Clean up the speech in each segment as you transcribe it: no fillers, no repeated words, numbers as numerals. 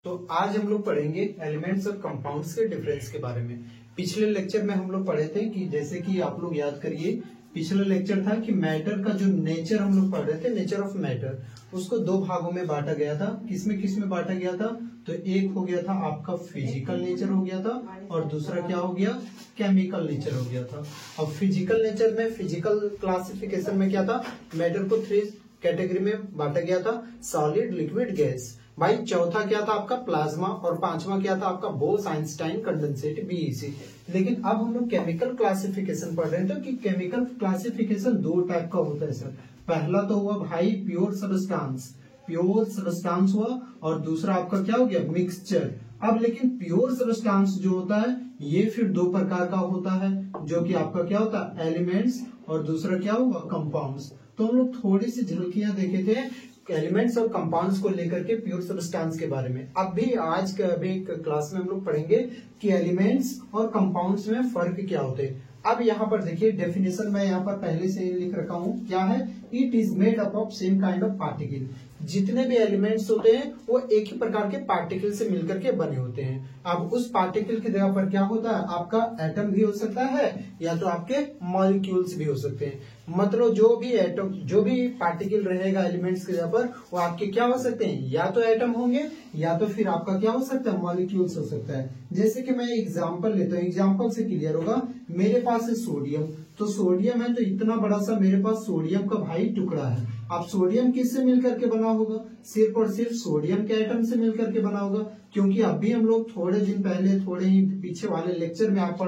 तो आज हम लोग पढ़ेंगे एलिमेंट्स और कंपाउंड्स के डिफरेंस के बारे में। पिछले लेक्चर में हम लोग पढ़े थे कि जैसे कि आप लोग याद करिए, पिछला लेक्चर था कि मैटर का जो नेचर हम लोग पढ़ रहे थे, नेचर ऑफ मैटर, उसको दो भागों में बांटा गया था। किसमें बांटा गया था? तो एक हो गया था आपका फिजिकल नेचर हो गया था और दूसरा क्या हो गया? केमिकल नेचर हो गया था। अब फिजिकल नेचर में, फिजिकल क्लासिफिकेशन में क्या था? मैटर को 3 कैटेगरी में बांटा गया था, सॉलिड, लिक्विड, गैस। भाई चौथा क्या था आपका? प्लाज्मा। और पांचवा क्या था आपका? Bose, Einstein, condensate, BEC. लेकिन अब हम लोग केमिकल क्लासिफिकेशन पढ़ रहे हैं, तो कि केमिकल क्लासिफिकेशन 2 टाइप का होता है सर। पहला तो हुआ भाई प्योर सबस्टांस हुआ, और दूसरा आपका क्या हो गया? मिक्सचर। अब लेकिन प्योर सबस्टांस जो होता है ये फिर 2 प्रकार का होता है, जो कि आपका क्या होता है? एलिमेंट्स, और दूसरा क्या हुआ? कंपाउंड्स। तो हम लोग थोड़ी सी झलकियां देखे थे एलिमेंट्स और कंपाउंड्स को लेकर के प्योर सबस्टांस के बारे में। अब भी आज के अभी क्लास में हम लोग पढ़ेंगे कि एलिमेंट्स और कंपाउंड्स में फर्क क्या होते हैं। अब यहाँ पर देखिए डेफिनेशन मैं यहाँ पर पहले से लिख रखा हूँ, क्या है? It is made up of same kind of particle. जितने भी एलिमेंट्स होते हैं वो एक ही प्रकार के पार्टिकल से मिलकर के बने होते हैं। अब उस पार्टिकल की जगह पर क्या होता है? आपका एटम भी हो सकता है या तो आपके मॉलिक्यूल्स भी हो सकते हैं। मतलब जो भी एटम, जो भी पार्टिकल रहेगा एलिमेंट्स की जगह पर, वो आपके क्या हो सकते हैं? या तो एटम होंगे या तो फिर आपका क्या हो सकता है? मॉलिक्यूल्स हो सकता है। जैसे कि मैं एग्जांपल लेता हूँ, एग्जांपल से क्लियर होगा। मेरे पास है सोडियम, तो सोडियम है तो इतना बड़ा सा मेरे पास सोडियम का भाई टुकड़ा है। अब सोडियम किससे मिलकर के बना होगा? सिर्फ और सिर्फ सोडियम के एटम से मिलकर के बना होगा। क्योंकि अभी हम लोग थोड़े दिन पहले, थोड़े ही पीछे वाले लेक्चर में आप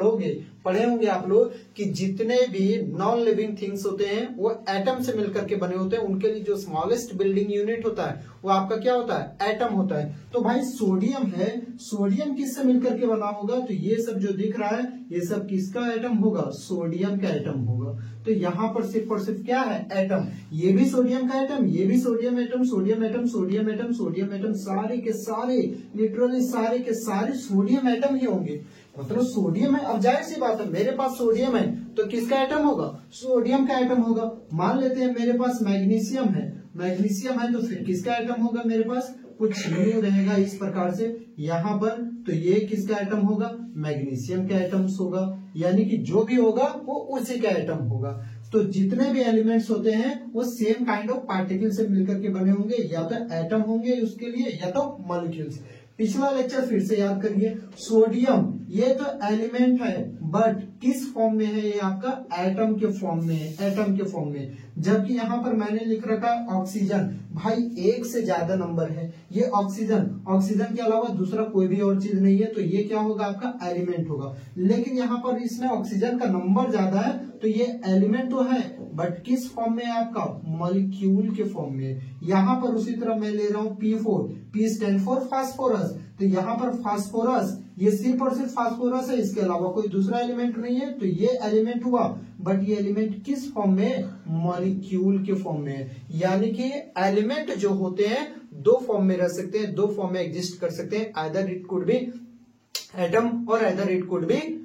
पढ़े होंगे आप लोग कि जितने भी नॉन लिविंग थिंग्स होते हैं वो एटम से मिलकर के बने होते हैं। उनके लिए जो स्मॉलेस्ट बिल्डिंग यूनिट होता है वो आपका क्या होता है? एटम होता है। तो भाई सोडियम है, सोडियम किससे मिलकर के बना होगा? तो ये सब जो दिख रहा है ये सब किसका एटम होगा? सोडियम का एटम होगा। तो यहाँ पर सिर्फ और सिर्फ क्या है? एटम। ये भी सोडियम का एटम, ये भी sodium atom, sodium atom, sodium atom, sodium atom, सारे के सारे, लिटरली सारे के सारे सोडियम एटम ही होंगे। मतलब सोडियम है। अब जाहिर सी बात है, मेरे पास सोडियम है तो किसका एटम होगा? सोडियम का एटम होगा। मान लेते हैं मेरे पास मैग्नीशियम है, मैग्नीशियम है तो फिर किसका एटम होगा? मेरे पास कुछ न्यू रहेगा इस प्रकार से यहाँ पर, तो ये किसका एटम होगा? मैग्नीशियम का एटम्स होगा। यानी कि जो भी होगा वो उसी का एटम होगा। तो जितने भी एलिमेंट्स होते हैं वो सेम काइंड ऑफ पार्टिकल से मिलकर के बने होंगे, या तो एटम होंगे उसके लिए या तो मॉलिक्यूल्स। पिछला लेक्चर फिर से याद करिए। सोडियम ये तो एलिमेंट है, बट किस फॉर्म में है? ये आपका एटम के फॉर्म में है, एटम के फॉर्म में। जबकि यहाँ पर मैंने लिख रखा है ऑक्सीजन, भाई 1 से ज्यादा नंबर है। ये ऑक्सीजन, ऑक्सीजन के अलावा दूसरा कोई भी और चीज नहीं है, तो ये क्या होगा? आपका एलिमेंट होगा। लेकिन यहाँ पर इसमें ऑक्सीजन का नंबर ज्यादा है, तो ये एलिमेंट तो है बट किस फॉर्म में है? आपका मॉलिक्यूल के फॉर्म में। यहाँ पर उसी तरह मैं ले रहा हूँ P4, P stand for phosphorus. तो यहाँ पर फास्फोरस, ये सिर्फ और सिर्फ फास्फोरस है, इसके अलावा कोई दूसरा एलिमेंट नहीं है, तो ये एलिमेंट हुआ। बट ये एलिमेंट किस फॉर्म में? मॉलिक्यूल के फॉर्म में। यानी कि एलिमेंट जो होते हैं 2 फॉर्म में रह सकते हैं, 2 फॉर्म में एग्जिस्ट कर सकते हैं। Either it could be atom और आइदर इट कुड बी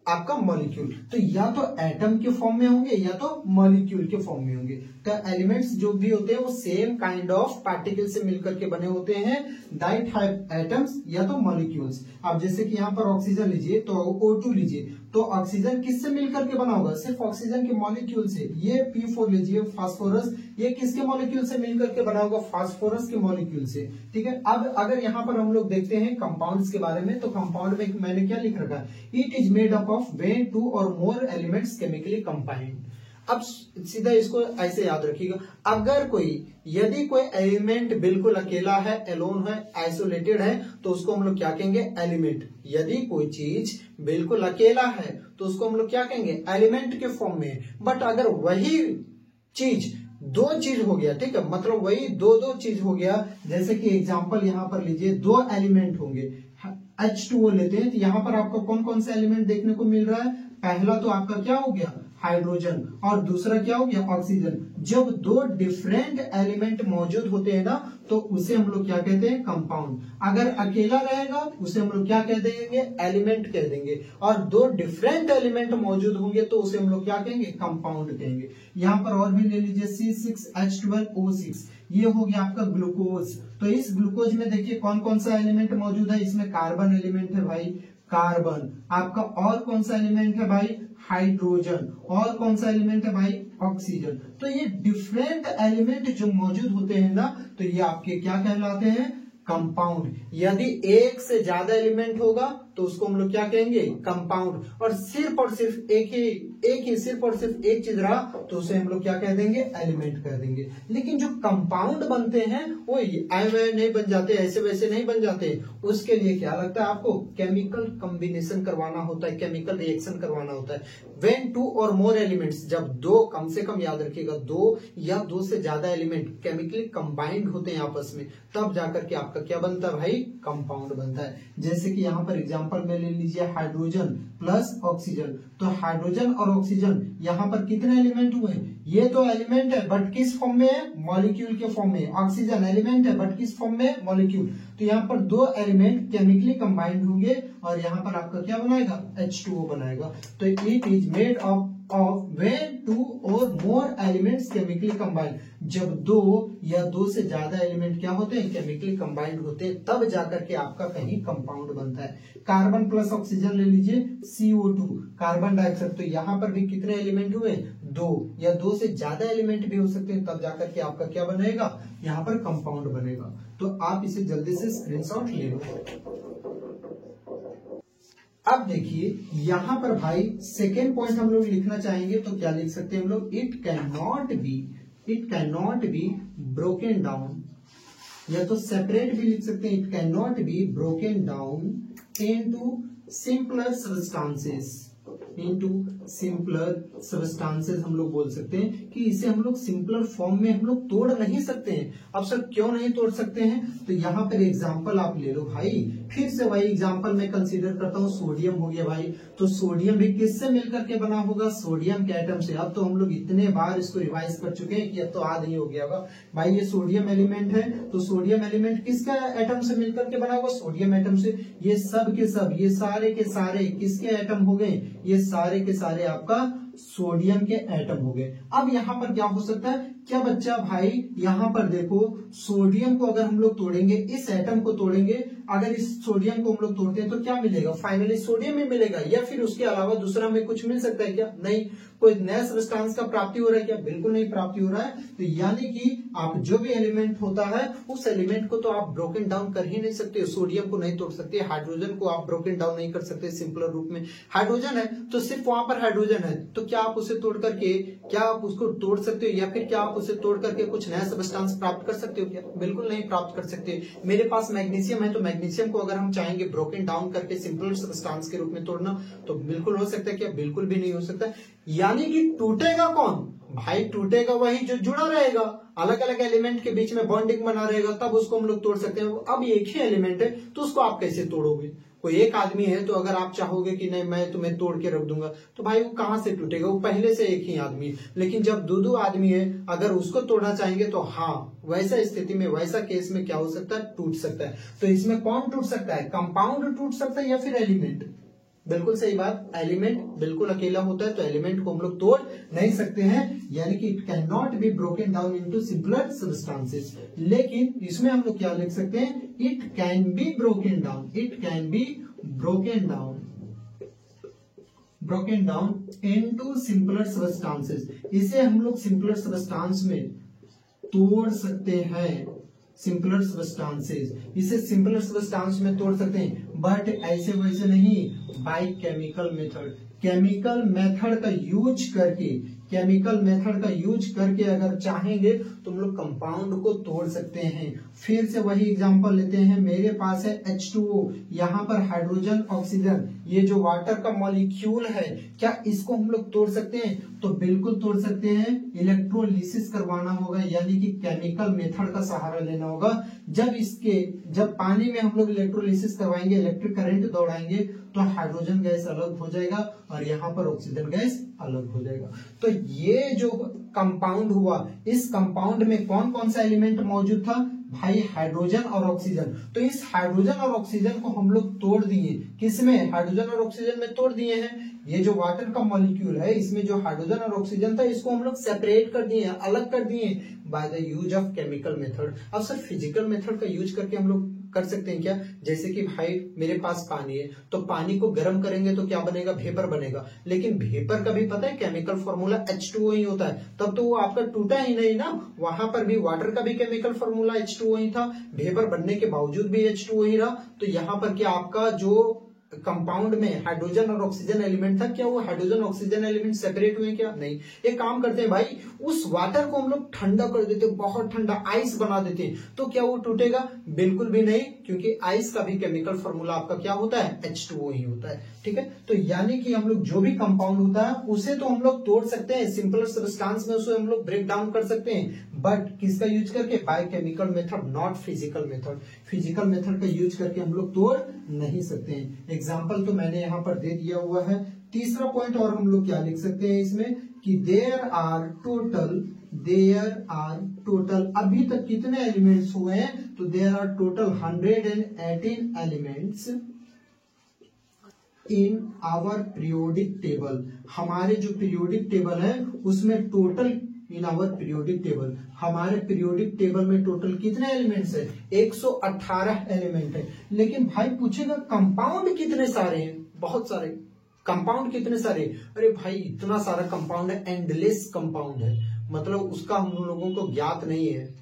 आपका मॉलिक्यूल। तो या तो एटम के फॉर्म में होंगे या तो मॉलिक्यूल के फॉर्म में होंगे। तो एलिमेंट्स जो भी होते हैं वो सेम काइंड ऑफ पार्टिकल से मिलकर के बने होते हैं, दैट हैव एटम्स या तो मॉलिक्यूल्स। अब जैसे कि यहाँ पर ऑक्सीजन लीजिए तो O2 लीजिए, तो ऑक्सीजन किससे मिलकर के बना होगा? सिर्फ ऑक्सीजन के मॉलिक्यूल से। ये P4 लीजिए, फास्फोरस, ये किसके मॉलिक्यूल से मिलकर के बना होगा? फास्फोरस के मॉलिक्यूल से। ठीक है। अब अगर यहाँ पर हम लोग देखते हैं कंपाउंड्स के बारे में, तो कंपाउंड में मैंने क्या लिख रखा है? It is made up of when 2 or more elements chemically combined। अब सीधा इसको ऐसे याद रखिएगा, अगर कोई, यदि कोई एलिमेंट बिल्कुल अकेला है, एलोन है, आइसोलेटेड है, तो उसको हम लोग क्या कहेंगे? एलिमेंट। यदि कोई चीज बिल्कुल अकेला है तो उसको हम लोग क्या कहेंगे? एलिमेंट के फॉर्म में। बट अगर वही चीज 2 चीज हो गया, ठीक है, मतलब वही 2 चीज हो गया। जैसे कि एग्जांपल यहाँ पर लीजिए, 2 एलिमेंट होंगे, H2O लेते हैं, तो यहाँ पर आपको कौन कौन सा एलिमेंट देखने को मिल रहा है? पहला तो आपका क्या हो गया? हाइड्रोजन और दूसरा क्या हो गया ऑक्सीजन। जब दो डिफरेंट एलिमेंट मौजूद होते हैं ना तो उसे हम लोग क्या कहते हैं कंपाउंड। अगर अकेला रहेगा उसे हम लोग क्या कह देंगे एलिमेंट कह देंगे, और दो डिफरेंट एलिमेंट मौजूद होंगे तो उसे हम लोग क्या कहेंगे कंपाउंड कहेंगे। यहाँ पर और भी ले लीजिए C6H12O6, ये हो गया आपका ग्लूकोज। तो इस ग्लूकोज में देखिए कौन कौन सा एलिमेंट मौजूद है, इसमें कार्बन एलिमेंट है भाई कार्बन आपका, और कौन सा एलिमेंट है भाई हाइड्रोजन, और कौन सा एलिमेंट है भाई ऑक्सीजन। तो ये डिफरेंट एलिमेंट जो मौजूद होते हैं ना तो ये आपके क्या कहलाते हैं कंपाउंड। यदि एक से ज्यादा एलिमेंट होगा तो उसको हम लोग क्या कहेंगे कंपाउंड, और सिर्फ एक चीज रहा तो उसे हम लोग क्या कह देंगे एलिमेंट कह देंगे। लेकिन जो कंपाउंड बनते हैं वो ऐसे नहीं बन जाते, ऐसे वैसे नहीं बन जाते, उसके लिए क्या लगता है आपको केमिकल कॉम्बिनेशन करवाना होता है, केमिकल रिएक्शन करवाना होता है। When two or more elements, जब दो कम से कम याद रखिएगा दो या दो से ज्यादा एलिमेंट केमिकली कंबाइंड होते हैं आपस में, तब जाकर के आपका क्या बनता है भाई कंपाउंड बनता है। जैसे कि यहाँ पर एग्जांपल में ले लीजिए हाइड्रोजन प्लस ऑक्सीजन। तो हाइड्रोजन और ऑक्सीजन यहाँ पर कितने एलिमेंट हुए, ये तो एलिमेंट है बट किस फॉर्म में है मॉलिक्यूल के फॉर्म में, ऑक्सीजन एलिमेंट है बट किस फॉर्म में मॉलिक्यूल। तो यहाँ पर दो एलिमेंट केमिकली कंबाइंड होंगे और यहाँ पर आपका क्या बनाएगा H2O बनाएगा। तो it is made of when two or more elements chemically combined, जब दो या दो से ज्यादा एलिमेंट क्या होते हैं केमिकली कंबाइंड होते हैं तब जाकर के आपका कहीं कंपाउंड बनता है। कार्बन प्लस ऑक्सीजन ले लीजिए CO2 कार्बन डाइऑक्साइड, तो यहाँ पर भी कितने एलिमेंट हुए दो या दो से ज्यादा एलिमेंट भी हो सकते हैं, तब जाकर के आपका क्या बनेगा यहाँ पर कंपाउंड बनेगा। तो आप इसे जल्दी से स्क्रीनशॉट ले लो। अब देखिए यहाँ पर भाई सेकेंड पॉइंट हम लोग लिखना चाहेंगे तो क्या लिख सकते हैं हम लोग, it can not be broken down, या तो सेपरेट भी लिख सकते हैं, it can not be broken down into simpler substances हम लोग बोल सकते हैं कि इसे हम लोग सिंपलर फॉर्म में हम लोग तोड़ नहीं सकते हैं। अब सर क्यों नहीं तोड़ सकते हैं, तो यहाँ पर एग्जांपल आप ले लो भाई, फिर से वही एग्जांपल में कंसीडर करता हूँ, सोडियम हो गया भाई। तो सोडियम भी किससे मिलकर के बना होगा, सोडियम के एटम से। अब तो हम लोग इतने बार इसको रिवाइज कर चुके हैं कि अब तो याद नहीं हो गया होगा भाई। ये सोडियम एलिमेंट है तो सोडियम एलिमेंट किसका एटम से मिलकर के बना होगा, सोडियम एटम से। ये सब के सब ये सारे के सारे किसके एटम हो गए, ये सारे के सारे आपका सोडियम के एटम हो गए। अब यहाँ पर क्या हो सकता है, क्या बच्चा भाई यहाँ पर देखो सोडियम को अगर हम लोग तोड़ेंगे, इस एटम को तोड़ेंगे, अगर इस सोडियम को हम लोग तोड़ते हैं तो क्या मिलेगा, फाइनली सोडियम ही मिलेगा, या फिर उसके अलावा दूसरा में कुछ मिल सकता है क्या, नहीं। कोई नया सब्सटेंस का प्राप्ति हो रहा है क्या, बिल्कुल नहीं प्राप्ति हो रहा है। तो यानी कि आप जो भी एलिमेंट होता है उस एलिमेंट को तो आप ब्रोकन डाउन कर ही नहीं सकते, सोडियम को नहीं तोड़ सकते, हाइड्रोजन को आप ब्रोकन डाउन नहीं कर सकते सिंपलर रूप में। हाइड्रोजन है तो सिर्फ वहां पर हाइड्रोजन है, तो क्या आप उसे तोड़ करके क्या आप उसको तोड़ सकते हो, या फिर क्या आप उसे तोड़ करके कुछ नया सब्सटेंस प्राप्त कर सकते हो क्या, बिल्कुल नहीं प्राप्त कर सकते। मेरे पास मैग्नीशियम है तो मैग्नीशियम को अगर हम चाहेंगे ब्रोकन डाउन करके सिंपल सब्सटेंस के रूप में तोड़ना तो बिल्कुल हो सकता है क्या, बिल्कुल भी नहीं हो सकता। यानी कि टूटेगा कौन भाई, टूटेगा वही जो जुड़ा रहेगा, अलग अलग एलिमेंट के बीच में बॉन्डिंग बना रहेगा, तब उसको हम लोग तोड़ सकते हैं। अब एक ही एलिमेंट है तो उसको आप कैसे तोड़ोगे, कोई एक आदमी है तो अगर आप चाहोगे कि नहीं मैं तुम्हें तोड़ के रख दूंगा तो भाई वो कहां से टूटेगा, वो पहले से एक ही आदमी है। लेकिन जब दो आदमी है अगर उसको तोड़ना चाहेंगे तो हाँ वैसा स्थिति में वैसा केस में क्या हो सकता है, टूट सकता है। तो इसमें कौन टूट सकता है, कंपाउंड टूट सकता है या फिर एलिमेंट, बिल्कुल सही बात, एलिमेंट बिल्कुल अकेला होता है तो एलिमेंट को हम लोग तोड़ नहीं सकते हैं। यानी कि it can not be broken down into simpler substances. लेकिन इसमें हम लोग क्या लिख सकते हैं, it can be broken down, it can be broken down into simpler substances. इसे हम लोग सिंपलर सब्सटेंस में तोड़ सकते हैं, सिंपलर सब्सटेंसेस, इसे सिंपलर सब्सटेंस में तोड़ सकते हैं, बट ऐसे वैसे नहीं, by chemical method. Chemical method का यूज करके, केमिकल मेथड का यूज करके अगर चाहेंगे तो हम लोग कंपाउंड को तोड़ सकते हैं। फिर से वही एग्जांपल लेते हैं, मेरे पास है H2O, यहाँ पर हाइड्रोजन ऑक्सीजन, ये जो वाटर का मॉलिक्यूल है, क्या इसको हम लोग तोड़ सकते हैं, तो बिल्कुल तोड़ सकते हैं। इलेक्ट्रोलिसिस करवाना होगा, यानी कि केमिकल मेथड का सहारा लेना होगा। जब पानी में हम लोग इलेक्ट्रोलिसिस करवाएंगे, इलेक्ट्रिक करंट दौड़ाएंगे, तो तो हाइड्रोजन गैस अलग हो जाएगा और यहाँ पर ऑक्सीजन गैस अलग हो जाएगा। तो ये जो कंपाउंड हुआ, इस कंपाउंड में कौन कौन सा एलिमेंट मौजूद था भाई? हाइड्रोजन और ऑक्सीजन। तो इस हाइड्रोजन और ऑक्सीजन को हम लोग तोड़ दिए, किसमें? हाइड्रोजन और ऑक्सीजन में तोड़ दिए हैं। ये जो वाटर का मॉलिक्यूल है, इसमें जो हाइड्रोजन और ऑक्सीजन था, इसको हम लोग सेपरेट कर दिए, अलग कर दिए by the use of chemical method. अब सर फिजिकल मेथड का यूज करके हम लोग कर सकते हैं क्या? जैसे कि भाई मेरे पास पानी है, तो पानी को गर्म करेंगे तो क्या बनेगा? वेपर बनेगा। लेकिन वेपर का भी पता है केमिकल फॉर्मूला H2O ही होता है, तब तो वो आपका टूटा ही नहीं ना। वहां पर भी वाटर का भी केमिकल फॉर्मूला H2O ही था, वेपर बनने के बावजूद भी H2O ही रहा। तो यहाँ पर क्या आपका जो कंपाउंड में हाइड्रोजन और ऑक्सीजन एलिमेंट था, क्या वो हाइड्रोजन ऑक्सीजन एलिमेंट सेपरेट हुए? क्या नहीं। एक काम करते हैं भाई, उस वाटर को हम लोग ठंडा कर देते, बहुत ठंडा आइस बना देते, तो क्या वो टूटेगा? बिल्कुल भी नहीं, क्योंकि आइस का भी केमिकल फॉर्मूला आपका क्या होता है? H2O ही होता है। ठीक है, तो यानी कि हम लोग जो भी कंपाउंड होता है उसे तो हम लोग तोड़ सकते हैं, सिंपल सब्सटेंस में उसे हम लोग ब्रेक डाउन कर सकते हैं, बट किसका यूज करके? By chemical method, not physical method. Physical method का यूज करके हम लोग तोड़ नहीं सकते हैं। एग्जाम्पल तो मैंने यहाँ पर दे दिया हुआ है। तीसरा पॉइंट और हम लोग क्या लिख सकते हैं इसमें कि देयर आर टोटल अभी तक कितने एलिमेंट्स हुए हैं? तो there are total 118 elements in our periodic table. हमारे जो पीरियोडिक टेबल है उसमें total in our periodic table, हमारे पीरियोडिक टेबल में टोटल कितने एलिमेंट्स है? 118 एलिमेंट है। लेकिन भाई पूछेगा कंपाउंड कितने सारे हैं? बहुत सारे। कंपाउंड कितने सारे? अरे भाई इतना सारा कंपाउंड है, एंडलेस कंपाउंड है, मतलब उसका हम लोगों को ज्ञात नहीं है,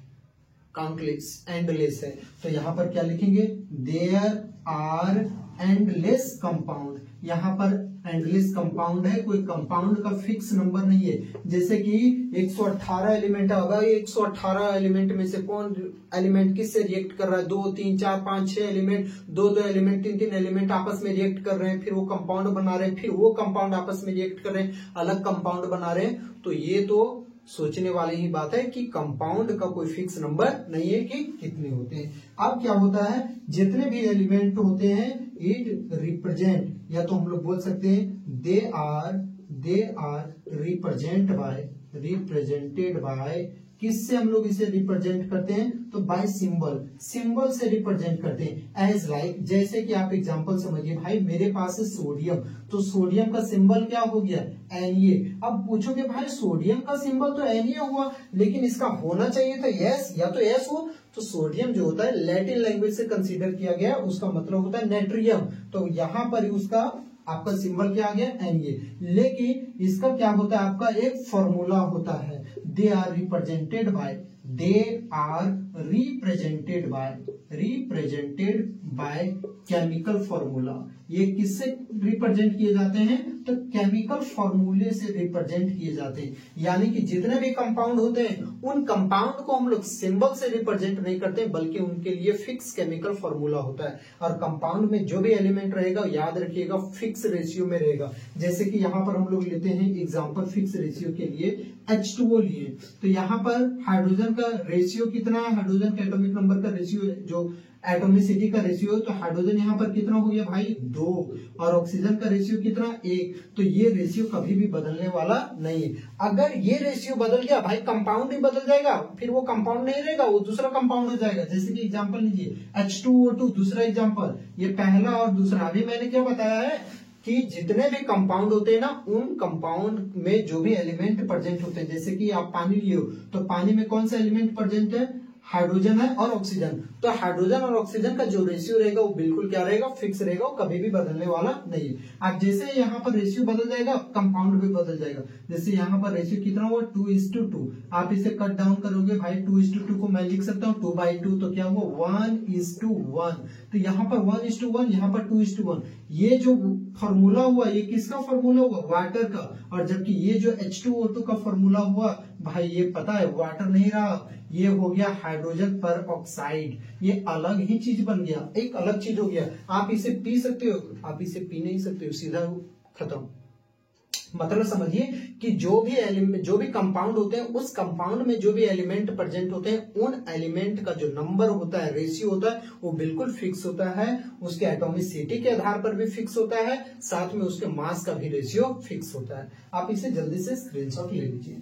काउंटलेस, एंडलेस है। तो यहाँ पर क्या लिखेंगे? There are endless compound. यहाँ पर एंडलेस कंपाउंड है, कोई कंपाउंड का फिक्स नंबर नहीं है। जैसे कि 118 एलिमेंट है, अगर 118 एलिमेंट में से कौन एलिमेंट किससे रिएक्ट कर रहा है? 2 3 4 5 6 एलिमेंट, 2 एलिमेंट, 3 एलिमेंट आपस में रिएक्ट कर रहे हैं, फिर वो कंपाउंड बना रहे हैं, फिर वो कंपाउंड आपस में रिएक्ट कर रहे हैं, अलग कंपाउंड बना रहे हैं। तो ये तो सोचने वाली ही बात है कि कंपाउंड का कोई फिक्स नंबर नहीं है कि कितने होते हैं। अब क्या होता है, जितने भी एलिमेंट होते हैं इट रिप्रेजेंट, या तो हम लोग बोल सकते हैं दे आर रिप्रेजेंटेड बाय, किससे हम लोग इसे रिप्रेजेंट करते हैं? तो बाय सिंबल से रिप्रेजेंट करते हैं। एज लाइक, जैसे कि आप एग्जांपल समझिए भाई, मेरे पास है सोडियम, तो सोडियम का सिंबल क्या हो गया? Na। अब पूछोगे भाई सोडियम का सिंबल तो Na हुआ, लेकिन इसका होना चाहिए था S, या तो S हो। तो सोडियम जो होता है लैटिन लैंग्वेज से कंसीडर किया गया, उसका मतलब होता है नेट्रियम, तो यहाँ पर उसका आपका सिंबल क्या आ गया? Na। लेकिन इसका क्या होता है? आपका एक फॉर्मूला होता है, they are represented by chemical formula. ये किससे रिप्रेजेंट किए जाते हैं? तो केमिकल फॉर्मूले से रिप्रेजेंट किए जाते हैं। यानी कि जितने भी कंपाउंड होते हैं उन कंपाउंड को हम लोग सिंबल से रिप्रेजेंट नहीं करते, बल्कि उनके लिए फिक्स केमिकल फॉर्मूला होता है। और कंपाउंड में जो भी एलिमेंट रहेगा, याद रखिएगा, फिक्स रेशियो में रहेगा। जैसे कि यहाँ पर हम लोग लेते हैं एग्जाम्पल फिक्स रेशियो के लिए H2O लिए, तो यहाँ पर हाइड्रोजन का रेशियो कितना है? हाइड्रोजन के एटॉमिक नंबर का रेशियो जो एटोमिसिटी का रेशियो, तो हाइड्रोजन यहाँ पर कितना हो गया भाई? 2, और ऑक्सीजन का रेशियो कितना? 1। तो ये रेशियो कभी भी बदलने वाला नहीं है। अगर ये रेशियो बदल गया भाई, कंपाउंड ही बदल जाएगा, फिर वो कंपाउंड नहीं रहेगा, वो दूसरा कंपाउंड हो जाएगा। जैसे कि एग्जांपल लीजिए H2O2, दूसरा एग्जांपल, ये पहला और दूसरा। अभी मैंने क्या बताया है कि जितने भी कंपाउंड होते हैं ना, उन कंपाउंड में जो भी एलिमेंट प्रेजेंट होते हैं, जैसे कि आप पानी लिए हो, तो पानी में कौन सा एलिमेंट प्रेजेंट है? हाइड्रोजन है और ऑक्सीजन। तो हाइड्रोजन और ऑक्सीजन का जो रेशियो रहेगा वो बिल्कुल क्या रहेगा? फिक्स रहेगा, वो कभी भी बदलने वाला नहीं है। अब जैसे यहाँ पर रेशियो बदल जाएगा, कंपाउंड भी बदल जाएगा। जैसे यहाँ पर रेशियो कितना हुआ? 2:2। आप इसे कट डाउन करोगे भाई, 2:2 को मैं लिख सकता हूँ 2/2, तो क्या हुआ? 1:1। तो यहाँ पर 1:1, यहाँ पर 2:1। ये जो फॉर्मूला हुआ, ये किसका फॉर्मूला हुआ? वाटर का। और जबकि ये जो H2O2 का फॉर्मूला हुआ भाई, ये पता है वाटर नहीं रहा, ये हो गया हाइड्रोजन पर ऑक्साइड। ये अलग ही चीज बन गया, एक अलग चीज हो गया। आप इसे पी सकते हो, आप इसे पी नहीं सकते हो, सीधा खत्म। मतलब समझिए कि जो भी कंपाउंड होते हैं, उस कंपाउंड में जो भी एलिमेंट प्रेजेंट होते हैं, उन एलिमेंट का जो नंबर होता है, रेशियो होता है, वो बिल्कुल फिक्स होता है। उसके एटॉमिसिटी के आधार पर भी फिक्स होता है, साथ में उसके मास का भी रेशियो फिक्स होता है। आप इसे जल्दी से स्क्रीनशॉट ले लीजिए।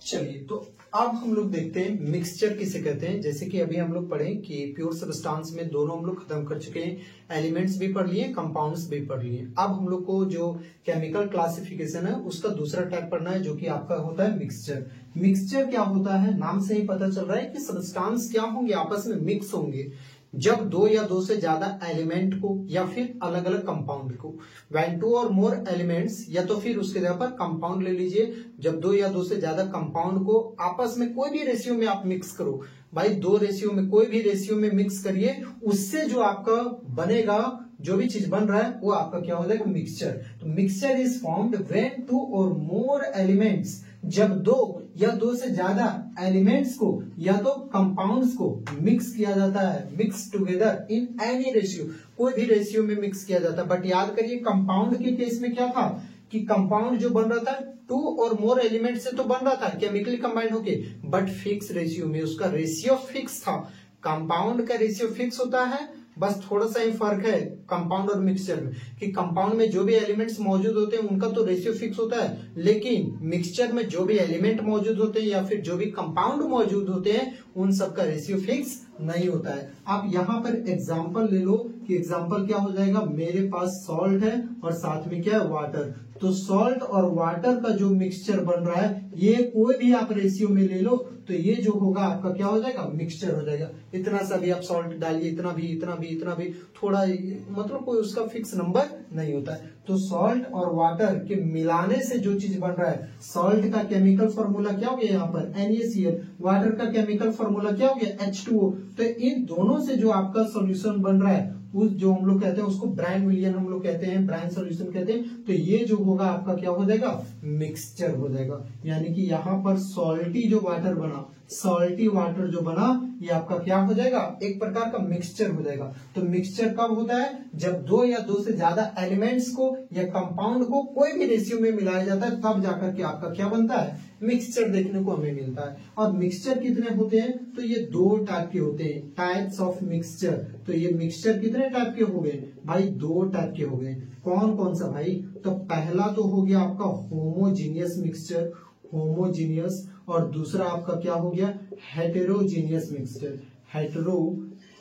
चलिए, तो अब हम लोग देखते हैं मिक्सचर किसे कहते हैं। जैसे कि अभी हम लोग पढ़े कि प्योर सब्सटेंस में दोनों हम लोग खत्म कर चुके हैं, एलिमेंट्स भी पढ़ लिए, कंपाउंड्स भी पढ़ लिए। अब हम लोग को जो केमिकल क्लासिफिकेशन है उसका दूसरा टाइप पढ़ना है, जो कि आपका होता है मिक्सचर। मिक्सचर क्या होता है, नाम से ही पता चल रहा है कि सब्सटेंस क्या होंगे, आपस में मिक्स होंगे। जब दो या दो से ज्यादा एलिमेंट को या फिर अलग अलग कंपाउंड को, when two or more elements, या तो फिर उसके जगह पर कंपाउंड ले लीजिए, जब दो या दो से ज्यादा कंपाउंड को आपस में कोई भी रेशियो में आप मिक्स करो, भाई दो रेशियो में कोई भी रेशियो में मिक्स करिए, उससे जो आपका बनेगा, जो भी चीज बन रहा है वो आपका क्या हो जाएगा, मिक्सचर। तो mixture is formed when two or more elements, जब दो या दो से ज्यादा एलिमेंट्स को या तो कंपाउंड्स को मिक्स किया जाता है, mix together in any ratio, कोई भी रेशियो में मिक्स किया जाता है। बट याद करिए कंपाउंड के केस में क्या था कि कंपाउंड जो बन रहा था टू और मोर एलिमेंट से तो बन रहा था केमिकली कंबाइंड होके, बट फिक्स रेशियो में, उसका रेशियो फिक्स था। कंपाउंड का रेशियो फिक्स होता है, बस थोड़ा सा ही फर्क है कंपाउंड और मिक्सचर में कि कंपाउंड में जो भी एलिमेंट्स मौजूद होते हैं उनका तो रेशियो फिक्स होता है, लेकिन मिक्सचर में जो भी एलिमेंट मौजूद होते हैं या फिर जो भी कंपाउंड मौजूद होते हैं उन सबका रेशियो फिक्स नहीं होता है। आप यहाँ पर एग्जांपल ले लो कि एग्जांपल क्या हो जाएगा, मेरे पास सॉल्ट है और साथ में क्या है, वाटर। तो सॉल्ट और वाटर का जो मिक्सचर बन रहा है, ये कोई भी आप रेशियो में ले लो तो ये जो होगा आपका क्या हो जाएगा, मिक्सचर हो जाएगा। इतना सा भी आप सॉल्ट डालिए, इतना भी, इतना भी, इतना भी, थोड़ा, मतलब कोई उसका फिक्स नंबर नहीं होता है। तो सॉल्ट और वाटर के मिलाने से जो चीज बन रहा है, सॉल्ट का केमिकल फॉर्मूला क्या हो गया यहाँ पर NaCl, वाटर का केमिकल फॉर्मूला क्या हो गया H2O। तो इन दोनों से जो आपका सॉल्यूशन बन रहा है, उस जो हम लोग कहते हैं उसको ब्रांड विलियन हम लोग कहते हैं, ब्रांड सॉल्यूशन कहते हैं। तो ये जो होगा आपका क्या हो जाएगा, मिक्सचर हो जाएगा। यानी कि यहाँ पर सॉल्टी जो वाटर बना, सॉल्टी वाटर जो बना, ये आपका क्या हो जाएगा, एक प्रकार का मिक्सचर हो जाएगा। तो मिक्सचर कब होता है, जब दो या दो से ज्यादा एलिमेंट्स को या कंपाउंड को कोई भी रेशियो में मिलाया जाता है, तब जाकर के आपका क्या बनता है, मिक्सचर देखने को हमें मिलता है। और मिक्सचर कितने होते हैं, तो ये दो टाइप के होते हैं, टाइप्स ऑफ मिक्सचर। तो ये मिक्सचर कितने टाइप के हो गए भाई, दो टाइप के हो गए। कौन कौन सा भाई, तो पहला तो हो गया आपका होमोजीनियस मिक्सचर, होमोजीनियस, और दूसरा आपका क्या हो गया, हेटेरोजीनियस मिक्सचर, हेटेरोजीनियस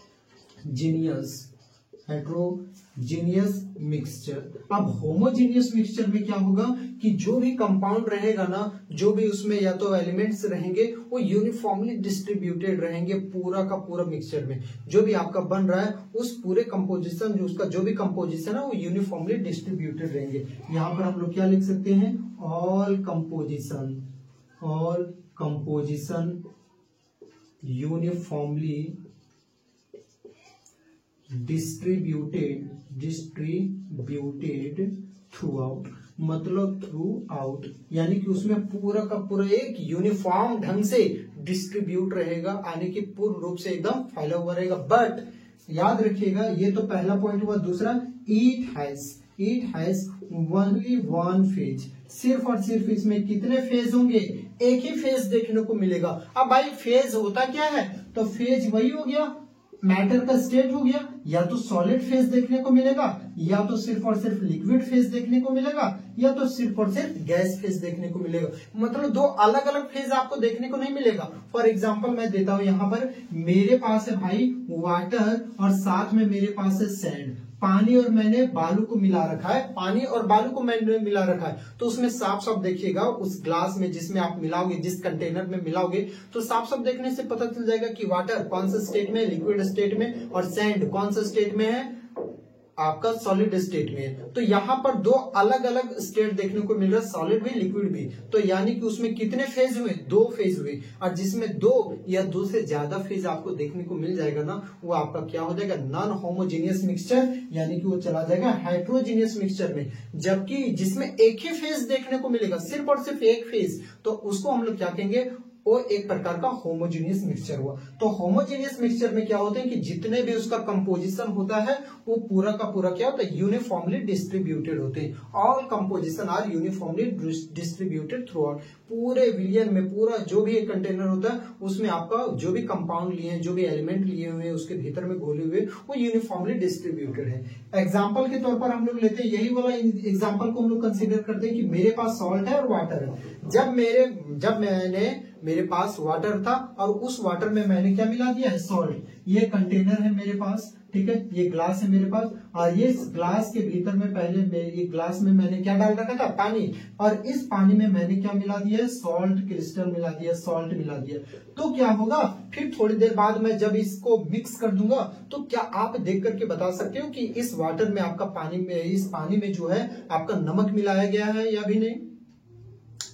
मिक्सचर। अब होमोजीनियस मिक्सचर में क्या होगा कि जो भी कंपाउंड रहेगा ना, जो भी उसमें या तो एलिमेंट्स रहेंगे, वो यूनिफॉर्मली डिस्ट्रीब्यूटेड रहेंगे पूरा का पूरा मिक्सचर में। जो भी आपका बन रहा है उस पूरे कंपोजिशन, जो उसका जो भी कंपोजिशन है वो यूनिफॉर्मली डिस्ट्रीब्यूटेड रहेंगे। यहाँ पर हम लोग क्या लिख सकते हैं, all composition uniformly distributed through out, मतलब थ्रू आउट, यानी कि उसमें पूरा का पूरा एक यूनिफॉर्म ढंग से डिस्ट्रीब्यूट रहेगा, यानी कि पूर्ण रूप से एकदम फैला हुआ रहेगा। बट याद रखिएगा, ये तो पहला पॉइंट हुआ। दूसरा, it has only one phase, सिर्फ और सिर्फ इसमें कितने फेज होंगे, एक ही फेज देखने को मिलेगा। अब भाई फेज होता क्या है, तो फेज वही हो गया, मैटर का स्टेट हो गया, या तो सॉलिड फेज देखने को मिलेगा, या तो सिर्फ और सिर्फ लिक्विड फेज देखने को मिलेगा, या तो सिर्फ और सिर्फ गैस फेज देखने को मिलेगा। मतलब दो अलग अलग फेज आपको देखने को नहीं मिलेगा। फॉर एग्जांपल मैं देता हूं, यहाँ पर मेरे पास है भाई वाटर और साथ में मेरे पास है सैंड, पानी और मैंने बालू को मिला रखा है, पानी और बालू को मैंने मिला रखा है। तो उसमें साफ साफ देखिएगा, उस ग्लास में जिसमें आप मिलाओगे, जिस कंटेनर में मिलाओगे, तो साफ साफ देखने से पता चल जाएगा कि वाटर कौन सा स्टेट में, लिक्विड स्टेट में, और सैंड कौन सा स्टेट में है, आपका सॉलिड स्टेट में है। तो यहाँ पर दो अलग अलग स्टेट देखने को मिल रहा है, सॉलिड भी लिक्विड भी। तो यानी कि उसमें कितने फेज हुए, दो फेज हुए, और जिसमें दो या दो से ज्यादा फेज आपको देखने को मिल जाएगा ना, वो आपका क्या हो जाएगा, नॉन होमोजीनियस मिक्सचर, यानी कि वो चला जाएगा हेटेरोजीनियस मिक्सचर में। जबकि जिसमें एक ही फेज देखने को मिलेगा, सिर्फ और सिर्फ एक फेज, तो उसको हम लोग क्या कहेंगे, वो एक प्रकार का होमोजीनियस मिक्सचर हुआ। तो होमोजीनियस मिक्सचर में क्या होते हैं कि जितने भी उसका कंपोजिशन होता है वो पूरा का पूरा क्या होता है, यूनिफॉर्मली डिस्ट्रीब्यूटेड होते हैं। All composition are uniformly distributed throughout, पूरे विलियन में पूरा जो भी एक कंटेनर होता है उसमें आपका जो भी कंपाउंड लिए हैं, जो भी एलिमेंट लिए हुए हैं उसके भीतर में घोले हुए वो यूनिफॉर्मली डिस्ट्रीब्यूटेड है। एग्जाम्पल के तौर पर हम लोग लेते हैं, यही वाला एग्जाम्पल को हम लोग कंसिडर करते हैं कि मेरे पास सॉल्ट है और वाटर है। जब मेरे पास वाटर था और उस वाटर में मैंने क्या मिला दिया है, सॉल्ट। ये कंटेनर है मेरे पास, ठीक है, ये ग्लास है मेरे पास, और ये ग्लास के भीतर में पहले ये ग्लास में मैंने क्या डाल रखा था, पानी, और इस पानी में मैंने क्या मिला दिया है, सॉल्ट क्रिस्टल मिला दिया, सॉल्ट मिला दिया। तो क्या होगा, फिर थोड़ी देर बाद मैं जब इसको मिक्स कर दूंगा तो क्या आप देख करके बता सकते हो कि इस वाटर में आपका इस पानी में जो है आपका नमक मिलाया गया है या भी नहीं?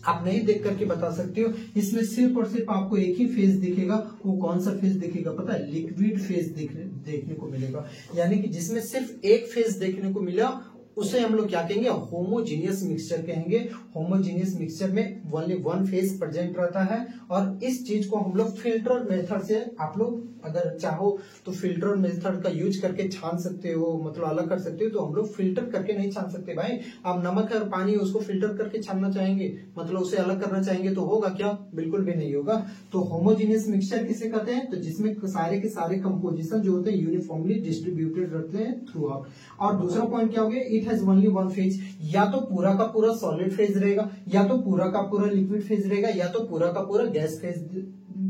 आप नहीं देख करके बता सकते हो। इसमें सिर्फ और सिर्फ आपको एक ही फेज दिखेगा। वो कौन सा फेज दिखेगा पता है, लिक्विड फेज देखने को मिलेगा। यानी कि जिसमें सिर्फ एक फेज देखने को मिला उसे हम लोग क्या कहेंगे, होमोजीनियस मिक्सचर कहेंगे। होमोजीनियस मिक्सचर में ओनली वन फेज प्रेजेंट रहता है, और इस चीज को हम लोग फिल्टर मेथड से, आप लोग अगर चाहो तो फिल्टर मेथड का यूज करके छान सकते हो, मतलब अलग कर सकते हो। तो हम लोग फिल्टर करके नहीं छान सकते भाई। आप नमक और पानी उसको फिल्टर करके छानना चाहेंगे, मतलब उसे अलग करना चाहेंगे तो होगा क्या, बिल्कुल भी नहीं होगा। तो होमोजीनियस मिक्सचर किसे कहते हैं, तो जिसमें सारे के सारे कंपोजिशन जो होते हैं यूनिफॉर्मली डिस्ट्रीब्यूटेड रहते हैं थ्रू आउट। और दूसरा पॉइंट क्या हो गया, it has only one phase. या तो पूरा का पूरा सॉलिड फेज रहेगा, या तो पूरा का पूरा लिक्विड फेज रहेगा, या तो पूरा का पूरा गैस फेज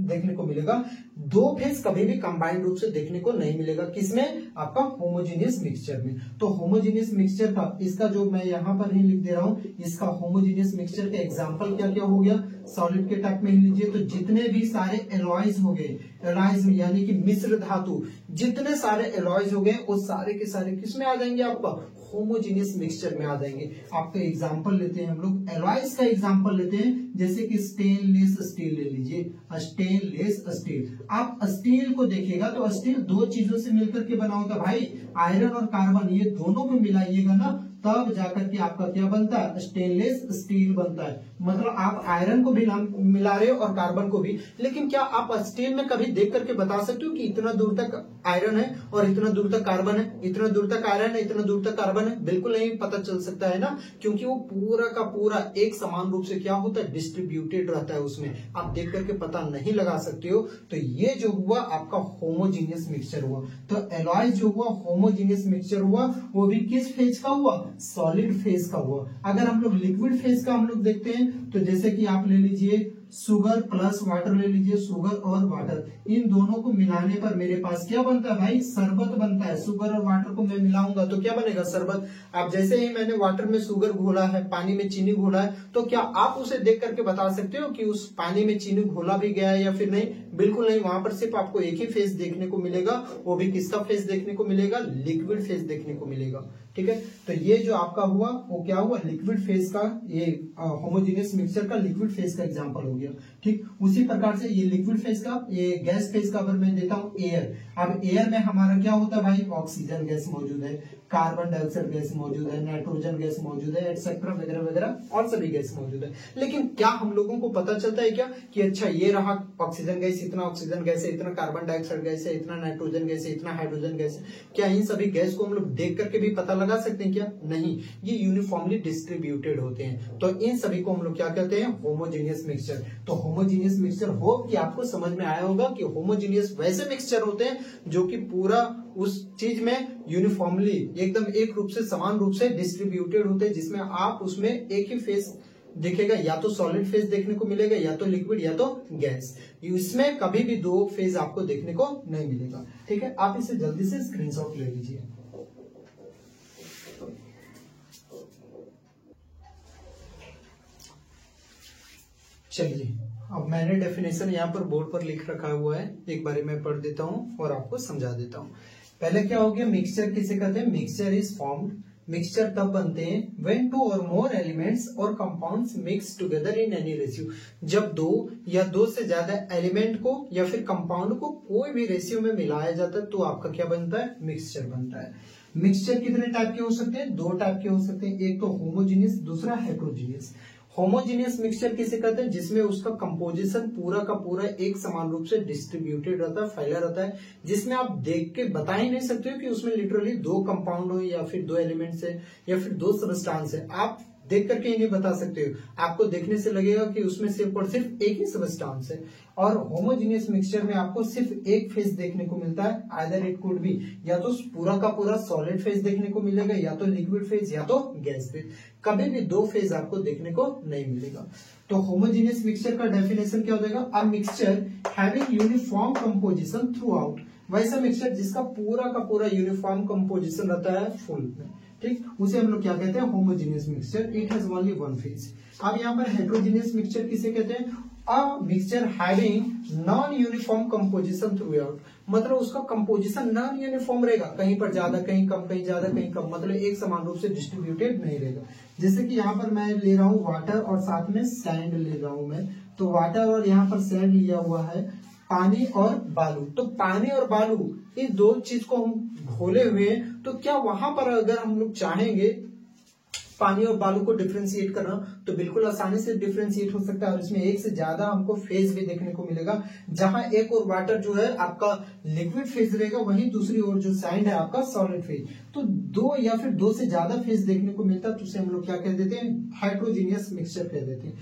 देखने को मिलेगा। दो फेज कभी भी कंबाइंड रूप से देखने को नहीं मिलेगा। किसमें, आपका होमोजीनियस मिक्सचर में। तो होमोजीनियस मिक्सचर था, इसका जो मैं यहाँ पर ही लिख दे रहा हूँ, इसका होमोजीनियस मिक्सचर का एग्जांपल क्या क्या हो गया, सॉलिड के टाइप में ही लीजिए। तो जितने भी सारे एलॉयज हो गए, एलॉयज यानी कि मिश्र धातु, जितने सारे एलॉयज हो गए वो सारे के सारे किसमें आ जाएंगे, आपका होमोजीनियस मिक्सचर में आ जाएंगे। आपका एग्जांपल लेते हैं हम लोग, एलॉयज का एग्जांपल लेते हैं, जैसे कि स्टेनलेस स्टील ले लीजिए, स्टेनलेस स्टील। आप स्टील को देखिएगा तो स्टील दो चीजों से मिलकर के बना होता है भाई, आयरन और कार्बन, ये दोनों को मिलाइएगा ना तब जाकर के आपका क्या बनता है, स्टेनलेस स्टील बनता है। मतलब आप आयरन को भी मिला रहे हो और कार्बन को भी, लेकिन क्या आप स्टील में कभी देख करके बता सकते हो कि इतना दूर तक आयरन है और इतना दूर तक कार्बन है, इतना दूर तक आयरन है, इतना दूर तक कार्बन है? बिल्कुल नहीं पता चल सकता है ना, क्योंकि वो पूरा का पूरा एक समान रूप से क्या होता है, डिस्ट्रीब्यूटेड रहता है। उसमें आप देख करके पता नहीं लगा सकते हो। तो ये जो हुआ आपका होमोजीनियस मिक्सचर हुआ। तो एलॉय जो हुआ होमोजीनियस मिक्सचर हुआ, वो भी किस फेज का हुआ, सॉलिड फेज का हुआ। अगर हम लोग लिक्विड फेज का हम लोग देखते हैं तो जैसे कि आप ले लीजिए शुगर प्लस वाटर ले लीजिए, शुगर और वाटर, इन दोनों को मिलाने पर मेरे पास क्या बनता है भाई, शरबत बनता है। शुगर और वाटर को मैं मिलाऊंगा तो क्या बनेगा, शरबत। आप जैसे ही मैंने वाटर में शुगर घोला है, पानी में चीनी घोला है, तो क्या आप उसे देख करके बता सकते हो कि उस पानी में चीनी घोला भी गया है या फिर नहीं? बिल्कुल नहीं। वहां पर सिर्फ आपको एक ही फेज देखने को मिलेगा, वो भी किसका फेज देखने को मिलेगा, लिक्विड फेज देखने को मिलेगा। ठीक है, तो ये जो आपका हुआ वो क्या हुआ, लिक्विड फेज का, ये होमोजीनियस मिक्सचर का लिक्विड फेज का एग्जांपल हो गया। ठीक, उसी प्रकार से ये लिक्विड फेज का, ये गैस फेज का अगर मैं देता हूं एयर। अब एयर में हमारा क्या होता है भाई, ऑक्सीजन गैस मौजूद है, कार्बन डाइऑक्साइड गैस मौजूद है, नाइट्रोजन गैस मौजूद है, एक्सेट्रा वगैरह वगैरह और सभी गैस मौजूद है। लेकिन क्या हम लोगों को पता चलता है क्या कि अच्छा ये रहा ऑक्सीजन गैस, इतना ऑक्सीजन गैस है, इतना कार्बन डाइऑक्साइड गैस है, इतना नाइट्रोजन गैस है, इतना हाइड्रोजन गैस है? क्या इन सभी गैस को हम लोग देख करके भी पता लगा सकते हैं क्या? नहीं, ये यूनिफॉर्मली डिस्ट्रीब्यूटेड होते हैं। तो इन सभी को हम लोग क्या कहते हैं, होमोजीनियस मिक्सचर। तो होमोजीनियस मिक्सचर होप कि आपको समझ में आया होगा कि होमोजीनियस वैसे मिक्सचर होते हैं जो कि पूरा उस चीज में यूनिफॉर्मली एकदम एक रूप से समान रूप से डिस्ट्रीब्यूटेड होते हैं, जिसमें आप उसमें एक ही फेस दिखेगा, या तो सॉलिड फेज देखने को मिलेगा, या तो लिक्विड, या तो गैस। इसमें कभी भी दो फेज आपको देखने को नहीं मिलेगा। ठीक है, आप इसे जल्दी से स्क्रीनशॉट ले लीजिए। चलिए, अब मैंने डेफिनेशन यहाँ पर बोर्ड पर लिख रखा हुआ है, एक बार मैं पढ़ देता हूँ और आपको समझा देता हूँ। पहले क्या हो गया, मिक्सचर किसे कहते हैं, मिक्सचर इज फॉर्म्ड, मिक्सचर तब बनते हैं when two or more elements और compounds mix together in any ratio. जब दो या दो से ज्यादा एलिमेंट को या फिर कंपाउंड को कोई भी रेशियो में मिलाया जाता है तो आपका क्या बनता है, मिक्सचर बनता है। मिक्सचर कितने टाइप के हो सकते हैं, दो टाइप के हो सकते हैं, एक तो होमोजीनियस, दूसरा हेट्रोजीनियस। होमोजीनियस मिक्सचर किसे कहते हैं, जिसमें उसका कंपोजिशन पूरा का पूरा एक समान रूप से डिस्ट्रीब्यूटेड रहता है, फैला रहता है, जिसमें आप देख के बता ही नहीं सकते हो कि उसमें लिटरली 2 कंपाउंड हो या फिर 2 एलिमेंट्स है या फिर 2 सब्सटेंस है। आप देख करके ही नहीं बता सकते हो, आपको देखने से लगेगा कि उसमें सिर्फ और सिर्फ एक ही सब्सटेंस है। और होमोजीनियस मिक्सचर में आपको सिर्फ एक फेज देखने को मिलता है, आइदर इट कुड बी या तो पूरा का पूरा सॉलिड फेज देखने को मिलेगा, या तो लिक्विड फेज, या तो गैस फेज। कभी भी 2 फेज आपको देखने को नहीं मिलेगा। तो होमोजीनियस मिक्सचर का डेफिनेशन क्या हो जाएगा, a mixture having uniform composition through out, वैसा मिक्सचर जिसका पूरा का पूरा यूनिफॉर्म कंपोजिशन रहता है फुल में, ठीक, उसे हम लोग क्या कहते हैं, homogeneous mixture. It has only one phase. अब यहाँ पर हेट्रोजीनियस मिक्सचर किसे कहते हैं, a mixture having non uniform composition through out, मतलब उसका कंपोजिशन नॉन यूनिफॉर्म रहेगा, कहीं पर ज्यादा कहीं कम, कहीं ज्यादा कहीं कम, मतलब एक समान रूप से डिस्ट्रीब्यूटेड नहीं रहेगा। जैसे कि यहाँ पर मैं ले रहा हूँ वाटर और साथ में सैंड ले रहा हूँ मैं, तो वाटर और यहाँ पर सैंड लिया हुआ है, पानी और बालू। तो पानी और बालू इस 2 चीज को हम घोले हुए हैं, तो क्या वहां पर अगर हम लोग चाहेंगे पानी और बालू को डिफरेंशिएट करना, तो बिल्कुल आसानी से डिफरेंशिएट हो सकता है। और इसमें एक से ज्यादा हमको फेज भी देखने को मिलेगा, जहां एक और वाटर जो है आपका लिक्विड फेज रहेगा, वहीं दूसरी ओर जो सैंड है आपका सॉलिड फेज। तो 2 या फिर 2 से ज्यादा फेज देखने को मिलता है, तो उसे हम लोग क्या कह देते हैं, हाइड्रोजीनियस मिक्सचर कह देते हैं।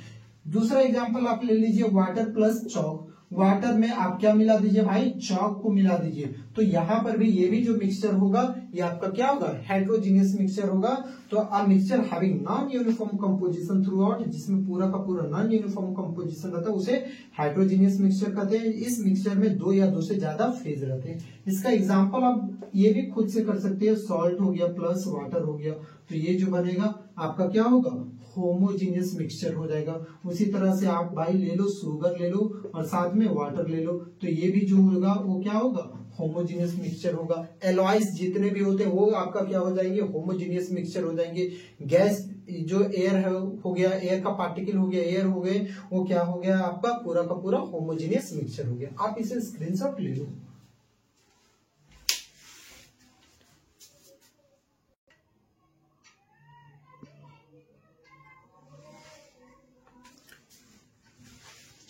दूसरा एग्जाम्पल आप ले लीजिए, वाटर प्लस चॉक। वाटर में आप क्या मिला दीजिए भाई, चॉक को मिला दीजिए। तो यहाँ पर भी ये भी जो मिक्सचर होगा ये आपका क्या होगा, हेट्रोजीनियस मिक्सचर होगा। तो a mixture having non uniform composition through out, जिसमें पूरा का पूरा नॉन यूनिफॉर्म कंपोजिशन रहता है, उसे हेट्रोजीनियस मिक्सचर कहते हैं। इस मिक्सचर में 2 या 2 से ज्यादा फेज रहते हैं। इसका एग्जाम्पल आप ये भी खुद से कर सकते हैं, सॉल्ट हो गया प्लस वाटर हो गया, तो ये जो बनेगा आपका क्या होगा, होमोजीनियस मिक्सचर हो जाएगा। उसी तरह से आप भाई ले लो, शुगर ले लो और साथ में वाटर ले लो, तो ये भी जो होगा वो क्या होगा, होमोजीनियस मिक्सचर होगा। एलॉयज जितने भी होते हैं वो आपका क्या हो जाएंगे, होमोजीनियस मिक्सचर हो जाएंगे। गैस जो एयर है हो गया, एयर का पार्टिकल हो गया, एयर हो गए, वो क्या हो गया आपका पूरा का पूरा होमोजीनियस मिक्सचर हो गया। आप इसे स्क्रीनशॉट ले लो।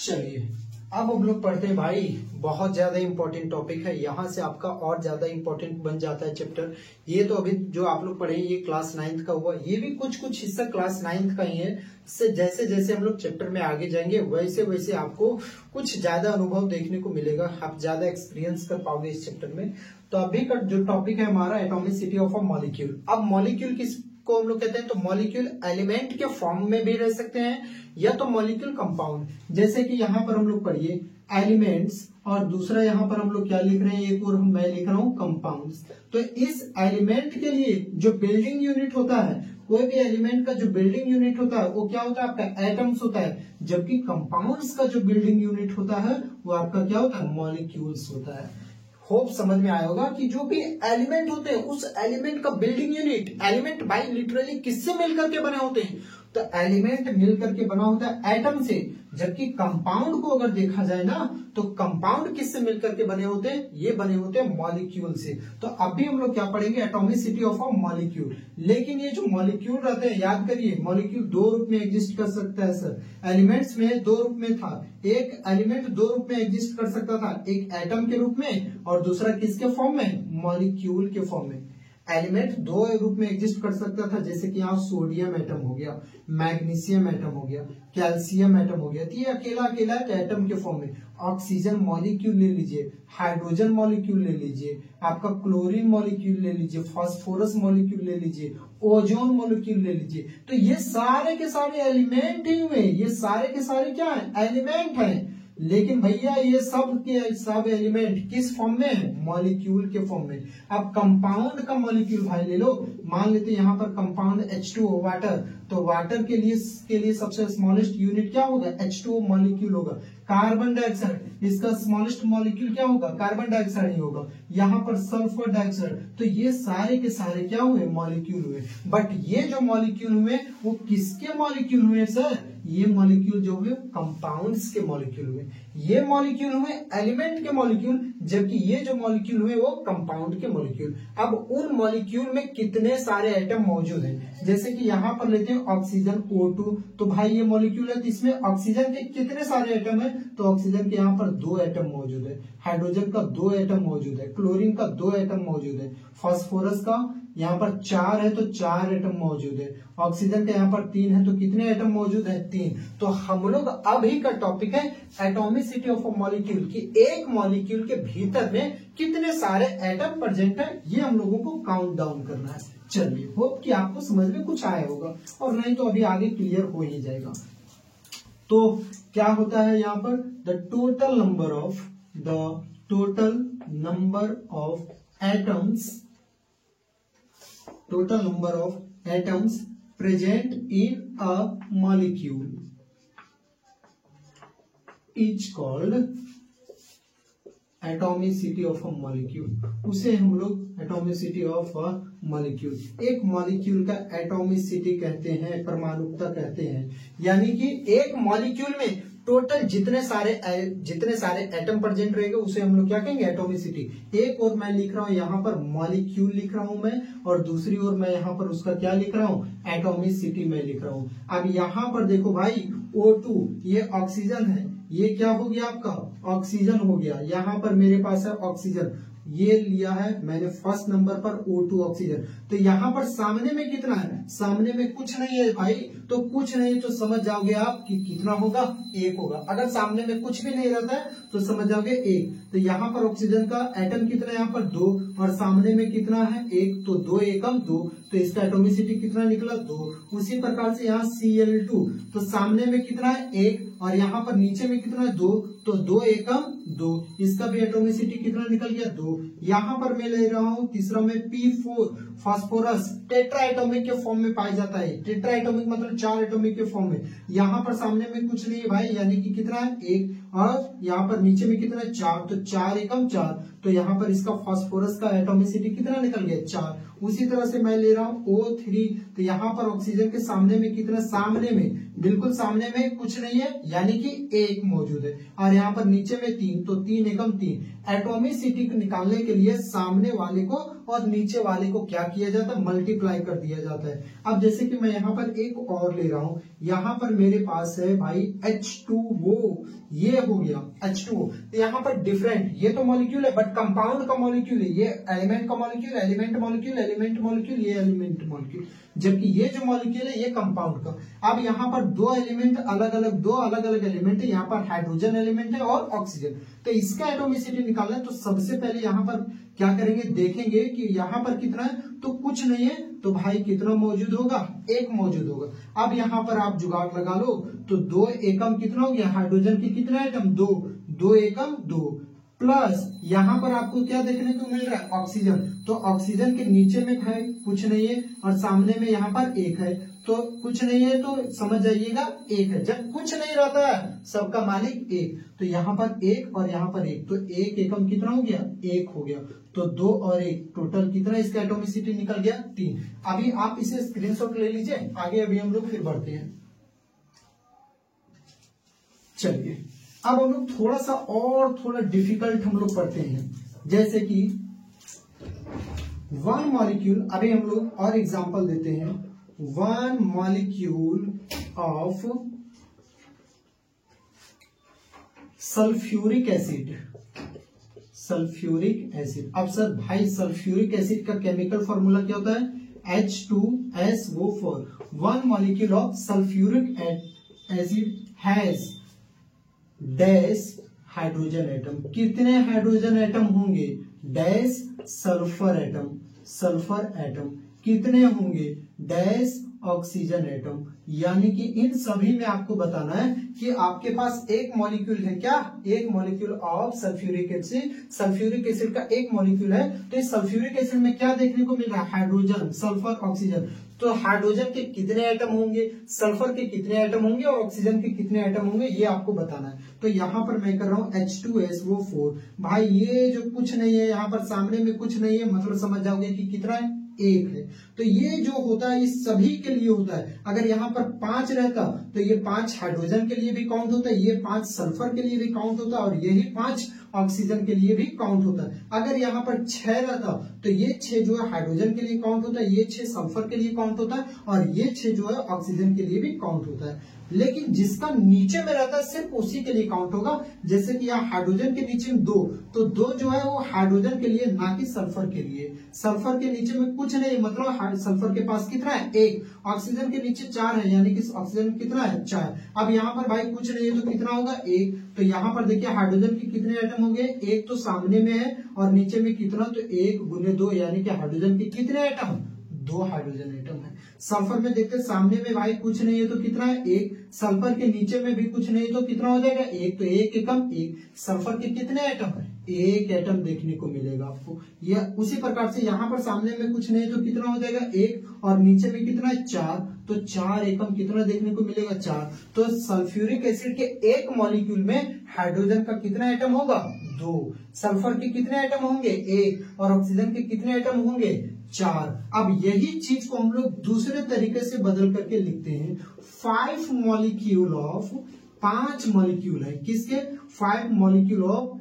चलिए अब हम लोग पढ़ते हैं भाई, बहुत ज्यादा इंपॉर्टेंट टॉपिक है, यहाँ से आपका और ज्यादा इंपॉर्टेंट बन जाता है चैप्टर। ये तो अभी जो आप लोग पढ़े ये क्लास 9th का हुआ, ये भी कुछ कुछ हिस्सा क्लास 9th का ही है। इससे जैसे जैसे हम लोग चैप्टर में आगे जाएंगे वैसे वैसे आपको कुछ ज्यादा अनुभव देखने को मिलेगा, आप ज्यादा एक्सपीरियंस कर पाओगे इस चैप्टर में। तो अभी का जो टॉपिक है हमारा एटॉमिसिटी ऑफ अ मॉलिक्यूल। अब मॉलिक्यूल को हम लोग कहते हैं, तो मॉलिक्यूल एलिमेंट के फॉर्म में भी रह सकते हैं या तो मॉलिक्यूल कंपाउंड। जैसे कि यहाँ पर हम लोग पढ़िए एलिमेंट्स, और दूसरा यहाँ पर हम लोग क्या लिख रहे हैं, एक और मैं लिख रहा हूँ कंपाउंड्स। तो इस एलिमेंट के लिए जो बिल्डिंग यूनिट होता है, कोई भी एलिमेंट का जो बिल्डिंग यूनिट होता है वो क्या होता है आपका एटम्स होता है, जबकि कंपाउंड्स का जो बिल्डिंग यूनिट होता है वो आपका क्या होता है, मॉलिक्यूल्स होता है। होप समझ में आया होगा कि जो भी एलिमेंट होते हैं उस एलिमेंट का बिल्डिंग यूनिट, एलिमेंट भाई लिटरली किससे मिलकर के बने होते हैं, तो एलिमेंट मिलकर के बना होता है एटम से, जबकि कंपाउंड को अगर देखा जाए ना तो कंपाउंड किससे मिलकर के बने होते हैं, ये बने होते हैं मॉलिक्यूल से। तो अभी हम लोग क्या पढ़ेंगे, एटॉमिसिटी ऑफ अ मॉलिक्यूल। लेकिन ये जो मॉलिक्यूल रहते हैं, याद करिए मॉलिक्यूल 2 रूप में एग्जिस्ट कर सकता है सर। एलिमेंट्स में 2 रूप में था, एक एलिमेंट 2 रूप में एग्जिस्ट कर सकता था, एक एटम के रूप में और दूसरा किसके फॉर्म में, मॉलिक्यूल के फॉर्म में। एलिमेंट 2 रूप में एग्जिस्ट कर सकता था, जैसे कि यहाँ सोडियम एटम हो गया, मैग्नीशियम एटम हो गया, कैल्शियम एटम हो गया, तो ये अकेला अकेला एटम के फॉर्म में। ऑक्सीजन मॉलिक्यूल ले लीजिए, हाइड्रोजन मॉलिक्यूल ले लीजिए, आपका क्लोरीन मॉलिक्यूल ले लीजिए, फास्फोरस मॉलिक्यूल ले लीजिए, ओजोन मॉलिक्यूल ले लीजिए। तो ये सारे के सारे एलिमेंट ही हुए, ये सारे के सारे क्या है, एलिमेंट है। लेकिन भैया ये सब के सब एलिमेंट किस फॉर्म में है, मॉलिक्यूल के फॉर्म में। अब कंपाउंड का मॉलिक्यूल भाई ले लो, मान लेते हैं यहाँ पर कंपाउंड H2O वाटर, तो वाटर के लिए सबसे स्मॉलेस्ट यूनिट क्या होगा, H2O मॉलिक्यूल होगा। कार्बन डाइऑक्साइड, इसका स्मॉलेस्ट मॉलिक्यूल क्या होगा, कार्बन डाइऑक्साइड ही होगा। यहाँ पर सल्फर डाइऑक्साइड, तो ये सारे के सारे क्या हुए, मॉलिक्यूल हुए। बट ये जो मॉलिक्यूल हुए वो किसके मॉलिक्यूल हुए सर, ये मॉलिक्यूल जो हुए कंपाउंड्स के मॉलिक्यूल हुए, ये मॉलिक्यूल हुए एलिमेंट के मॉलिक्यूल, जबकि ये जो मॉलिक्यूल हुए वो कंपाउंड के मॉलिक्यूल। अब उन मॉलिक्यूल में कितने सारे एटम मौजूद हैं, जैसे कि यहाँ पर लेते हैं ऑक्सीजन O2, तो भाई ये मॉलिक्यूल है, तो इसमें ऑक्सीजन के कितने सारे एटम है, तो ऑक्सीजन के यहाँ पर 2 एटम मौजूद है, हाइड्रोजन का 2 एटम मौजूद है, क्लोरीन का 2 एटम मौजूद है, फास्फोरस का यहाँ पर 4 है तो 4 एटम मौजूद है, ऑक्सीजन के यहाँ पर 3 है तो कितने एटम मौजूद है, 3। तो हम लोग अभी का टॉपिक है एटॉमिसिटी ऑफ अ मॉलिक्यूल, कि एक मॉलिक्यूल के भीतर में कितने सारे एटम प्रेजेंट है, ये हम लोगों को काउंट डाउन करना है। चलिए, होप कि आपको समझ में कुछ आया होगा, और नहीं तो अभी आगे क्लियर हो ही जाएगा। तो क्या होता है यहाँ पर, the total number of atoms present in a molecule is called atomicity of a molecule. उसे हम लोग एटॉमिसिटी ऑफ अ मॉलिक्यूल, एक मॉलिक्यूल का एटॉमिसिटी कहते हैं, परमाणुकता कहते हैं, यानी कि एक मॉलिक्यूल में टोटल जितने सारे एटम प्रेजेंट रहेंगे उसे हम लोग क्या कहेंगे, एटॉमिसिटी। एक और मैं लिख रहा हूं यहाँ पर मॉलिक्यूल लिख रहा हूं मैं, और दूसरी ओर मैं यहाँ पर उसका क्या लिख रहा हूं, एटॉमिसिटी में लिख रहा हूं। अब यहाँ पर देखो भाई, O2 ये ऑक्सीजन है, ये क्या हो गया आपका, ऑक्सीजन हो गया। यहाँ पर मेरे पास है ऑक्सीजन, ये लिया है मैंने फर्स्ट नंबर पर O2 ऑक्सीजन। तो यहाँ पर सामने में कितना है, सामने में कुछ नहीं है भाई, तो कुछ नहीं तो समझ जाओगे आप कि कितना होगा, 1 होगा। अगर सामने में कुछ भी नहीं रहता है तो समझ जाओगे 1। तो यहाँ पर ऑक्सीजन का एटम कितना है, यहाँ पर 2, और सामने में कितना है 1, तो 2 एकम 2, तो इसका एटॉमिसिटी कितना निकला, 2। उसी प्रकार से यहाँ Cl2, तो सामने में कितना है 1, और यहाँ पर नीचे में कितना है 2, तो 2 एकम 2, इसका भी एटॉमिसिटी कितना निकल गया, 2। यहाँ पर मैं ले रहा हूँ तीसरा में P4 फास्फोरस, टेट्रा एटॉमिक के फॉर्म में पाया जाता है। टेट्रा एटॉमिक मतलब 4 एटॉमिक के फॉर्म में। यहाँ पर सामने में कुछ नहीं है भाई, यानी कि कितना है 1, और यहाँ पर नीचे में कितना है 4, तो 4 एकम 4, तो यहाँ पर इसका फास्फोरस का एटॉमिसिटी कितना निकल गया, 4। उसी तरह से मैं ले रहा हूँ O3, तो यहाँ पर ऑक्सीजन के सामने में कितना, सामने में बिल्कुल सामने में कुछ नहीं है, यानी कि 1 मौजूद है, और यहाँ पर नीचे में 3, तो 3 एकम 3। एटॉमिसिटी को निकालने के लिए सामने वाले को और नीचे वाले को क्या किया जाता है, मल्टीप्लाई कर दिया जाता है। अब जैसे कि मैं यहाँ पर एक और ले रहा हूँ, यहाँ पर मेरे पास है भाई H2O, ये हो गया H2O। तो यहाँ पर डिफरेंट, ये तो मॉलिक्यूल है बट कंपाउंड का मॉलिक्यूल है, ये एलिमेंट का molecule, element molecule, element molecule, ये एलिमेंट मॉलिक्यूल, जबकि ये जो मॉलिक्यूल है ये कंपाउंड का। अब यहाँ पर दो अलग अलग एलिमेंट है, यहाँ पर हाइड्रोजन एलिमेंट है और ऑक्सीजन। तो इसका एटॉमिसिटी निकालना है, तो सबसे पहले यहाँ पर क्या करेंगे, देखेंगे कि यहाँ पर कितना है, तो कुछ नहीं है, तो भाई कितना मौजूद होगा, 1 मौजूद होगा। अब यहाँ पर आप जुगाड़ लगा लो, तो 2 एकम कितना हो गया, हाइड्रोजन के कितना एटम, 2 एकम 2, प्लस यहाँ पर आपको क्या देखने को मिल रहा है, ऑक्सीजन। तो ऑक्सीजन के नीचे में है कुछ नहीं है, और सामने में यहाँ पर 1 है, तो कुछ नहीं है, तो समझ जाइएगा 1 है। जब कुछ नहीं रहता है सबका मालिक 1, तो यहाँ पर 1 और यहाँ पर 1, तो 1 एकम कितना हो गया, 1 हो गया। तो 2 और 1 टोटल कितना, इसका एटॉमिसिटी निकल गया 3। अभी आप इसे स्क्रीनशॉट ले लीजिए, आगे अभी हम लोग फिर बढ़ते हैं। चलिए, अब हम लोग थोड़ा सा और थोड़ा डिफिकल्ट हम लोग पढ़ते हैं, जैसे कि 1 मॉलिक्यूल। अभी हम लोग और एग्जांपल देते हैं। 1 मॉलिक्यूल ऑफ सल्फ्यूरिक एसिड। अब सर भाई सल्फ्यूरिक एसिड का केमिकल फॉर्मूला क्या होता है, H2SO4। 1 molecule of sulphuric acid has dash hydrogen atom. कितने हाइड्रोजन एटम होंगे, डैश सल्फर एटम। कितने होंगे, डैश ऑक्सीजन एटम। यानी कि इन सभी में आपको बताना है कि आपके पास एक मॉलिक्यूल है, क्या, एक molecule of sulphuric acid. Sulphuric acid का एक मॉलिक्यूल है, तो इस सल्फ्यूरिक एसिड में क्या देखने को मिल रहा है, हाइड्रोजन, सल्फर, ऑक्सीजन। तो हाइड्रोजन के कितने एटम होंगे, सल्फर के कितने एटम होंगे और ऑक्सीजन के कितने एटम होंगे, ये आपको बताना है। तो यहाँ पर मैं कर रहा हूँ H2SO4। भाई ये जो कुछ नहीं है, यहाँ पर सामने में कुछ नहीं है, मतलब समझ जाओगे कि कितना है, 1 है। तो ये जो होता है ये सभी के लिए होता है। अगर यहाँ पर 5 रहता तो ये 5 हाइड्रोजन के लिए भी काउंट होता है, ये 5 सल्फर के लिए भी काउंट होता है और यही 5 ऑक्सीजन के लिए भी काउंट होता है। अगर यहाँ पर 6 रहता तो ये 6 जो है हाइड्रोजन के लिए काउंट होता है, ये 6 सल्फर के लिए काउंट होता है और ये 6 जो है ऑक्सीजन के लिए भी काउंट होता है। लेकिन जिसका नीचे में रहता है सिर्फ उसी के लिए काउंट होगा। जैसे कि यहाँ हाइड्रोजन के नीचे में 2, तो 2 जो है वो हाइड्रोजन के लिए, ना कि सल्फर के लिए। सल्फर के नीचे में कुछ नहीं, मतलब सल्फर के पास कितना है 1, ऑक्सीजन के नीचे 4 है, यानी कि ऑक्सीजन कितना है 4। अब यहाँ पर भाई कुछ नहीं है तो कितना होगा 1। तो यहाँ पर देखिए हाइड्रोजन के कितने एटम हो गए, 1 तो सामने में है और नीचे में कितना, तो 1 गुने 2, यानी कि हाइड्रोजन के कितने एटम, 2 हाइड्रोजन एटम है। सल्फर में देखते सामने में भाई कुछ नहीं है तो कितना है 1, सल्फर के नीचे में भी कुछ नहीं तो कितना हो जाएगा 1, तो 1 एकम 1। सल्फर के कितने एटम है, 1 एटम देखने को मिलेगा आपको। यह उसी प्रकार से यहाँ पर सामने में कुछ नहीं तो कितना हो जाएगा 1 और नीचे में कितना है 4, तो 4 एकम कितना देखने को मिलेगा 4। तो सल्फ्यूरिक एसिड के एक मॉलिक्यूल में हाइड्रोजन का कितना एटम होगा 2, सल्फर के कितने एटम होंगे 1 और ऑक्सीजन के कितने एटम होंगे 4। अब यही चीज को हम लोग दूसरे तरीके से बदल करके लिखते हैं 5 मॉलिक्यूल ऑफ, 5 मॉलिक्यूल है किसके, 5 मॉलिक्यूल ऑफ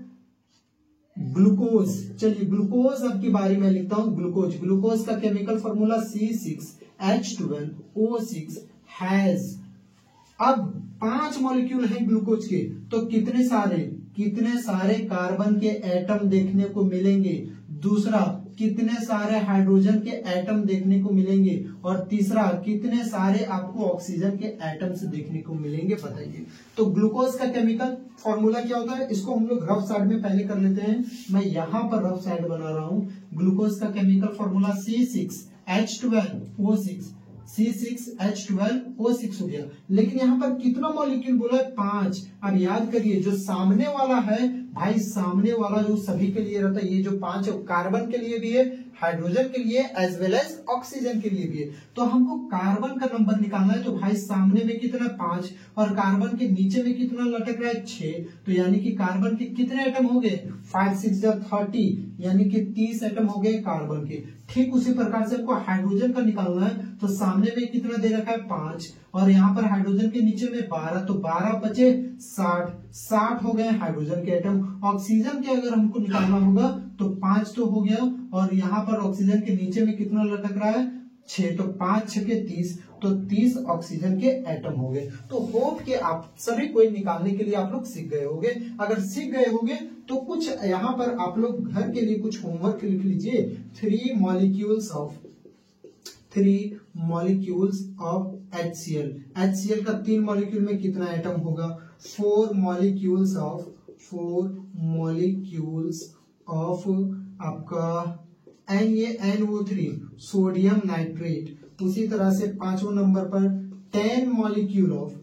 ग्लूकोज। चलिए ग्लूकोज अब की बारी में लिखता हूं। ग्लूकोज, ग्लूकोज का केमिकल फॉर्मूला C6H12O6 हैज। अब 5 मॉलिक्यूल है ग्लूकोज के, तो कितने सारे कार्बन के एटम देखने को मिलेंगे, दूसरा कितने सारे हाइड्रोजन के एटम देखने को मिलेंगे और तीसरा कितने सारे आपको ऑक्सीजन के एटम्स देखने को मिलेंगे, बताइए। तो ग्लूकोज का केमिकल फॉर्मूला क्या होता है, इसको हम लोग रफ साइड में पहले कर लेते हैं। मैं यहाँ पर रफ साइड बना रहा हूँ। ग्लूकोज का केमिकल फॉर्मूला C6H12O6, C6H12O6 हो गया। लेकिन यहाँ पर कितना मॉलिक्यूल बोला है 5। अब याद करिए जो सामने वाला है भाई, सामने वाला जो सभी के लिए रहता है, ये जो 5 है कार्बन के लिए भी है, हाइड्रोजन के लिए एज वेल एज ऑक्सीजन के लिए भी है। तो हमको कार्बन का नंबर निकालना है। तो भाई सामने में कितना 5 और कार्बन के नीचे में कितना लटक रहा है 6, तो यानी कि कार्बन के कितने एटम हो गए 5 6 30, यानी कि 30 एटम हो गए कार्बन के। ठीक उसी प्रकार से आपको हाइड्रोजन का निकालना है। तो सामने में कितना दे रखा है 5 और यहाँ पर हाइड्रोजन के नीचे में 12, तो 12 बचे 60 हो गए हाइड्रोजन के एटम। ऑक्सीजन के अगर हमको निकालना होगा तो 5 तो हो गया और यहाँ पर ऑक्सीजन के नीचे में कितना लटक रहा है 6, तो 5 6 के 30, तो 30 ऑक्सीजन के एटम हो गए। तो होप के आप सभी कोई निकालने के लिए आप लोग सीख गए होंगे। अगर सीख गए होंगे तो कुछ यहाँ पर आप लोग घर के लिए कुछ होमवर्क लिख लीजिए। 3 मॉलिक्यूल्स ऑफ HCl। HCl का 3 मॉलिक्यूल में कितना एटम होगा, 4 मॉलिक्यूल्स ऑफ आपका NaNO3 सोडियम नाइट्रेट। उसी तरह से 5वें नंबर पर 10 मॉलिक्यूल होगा,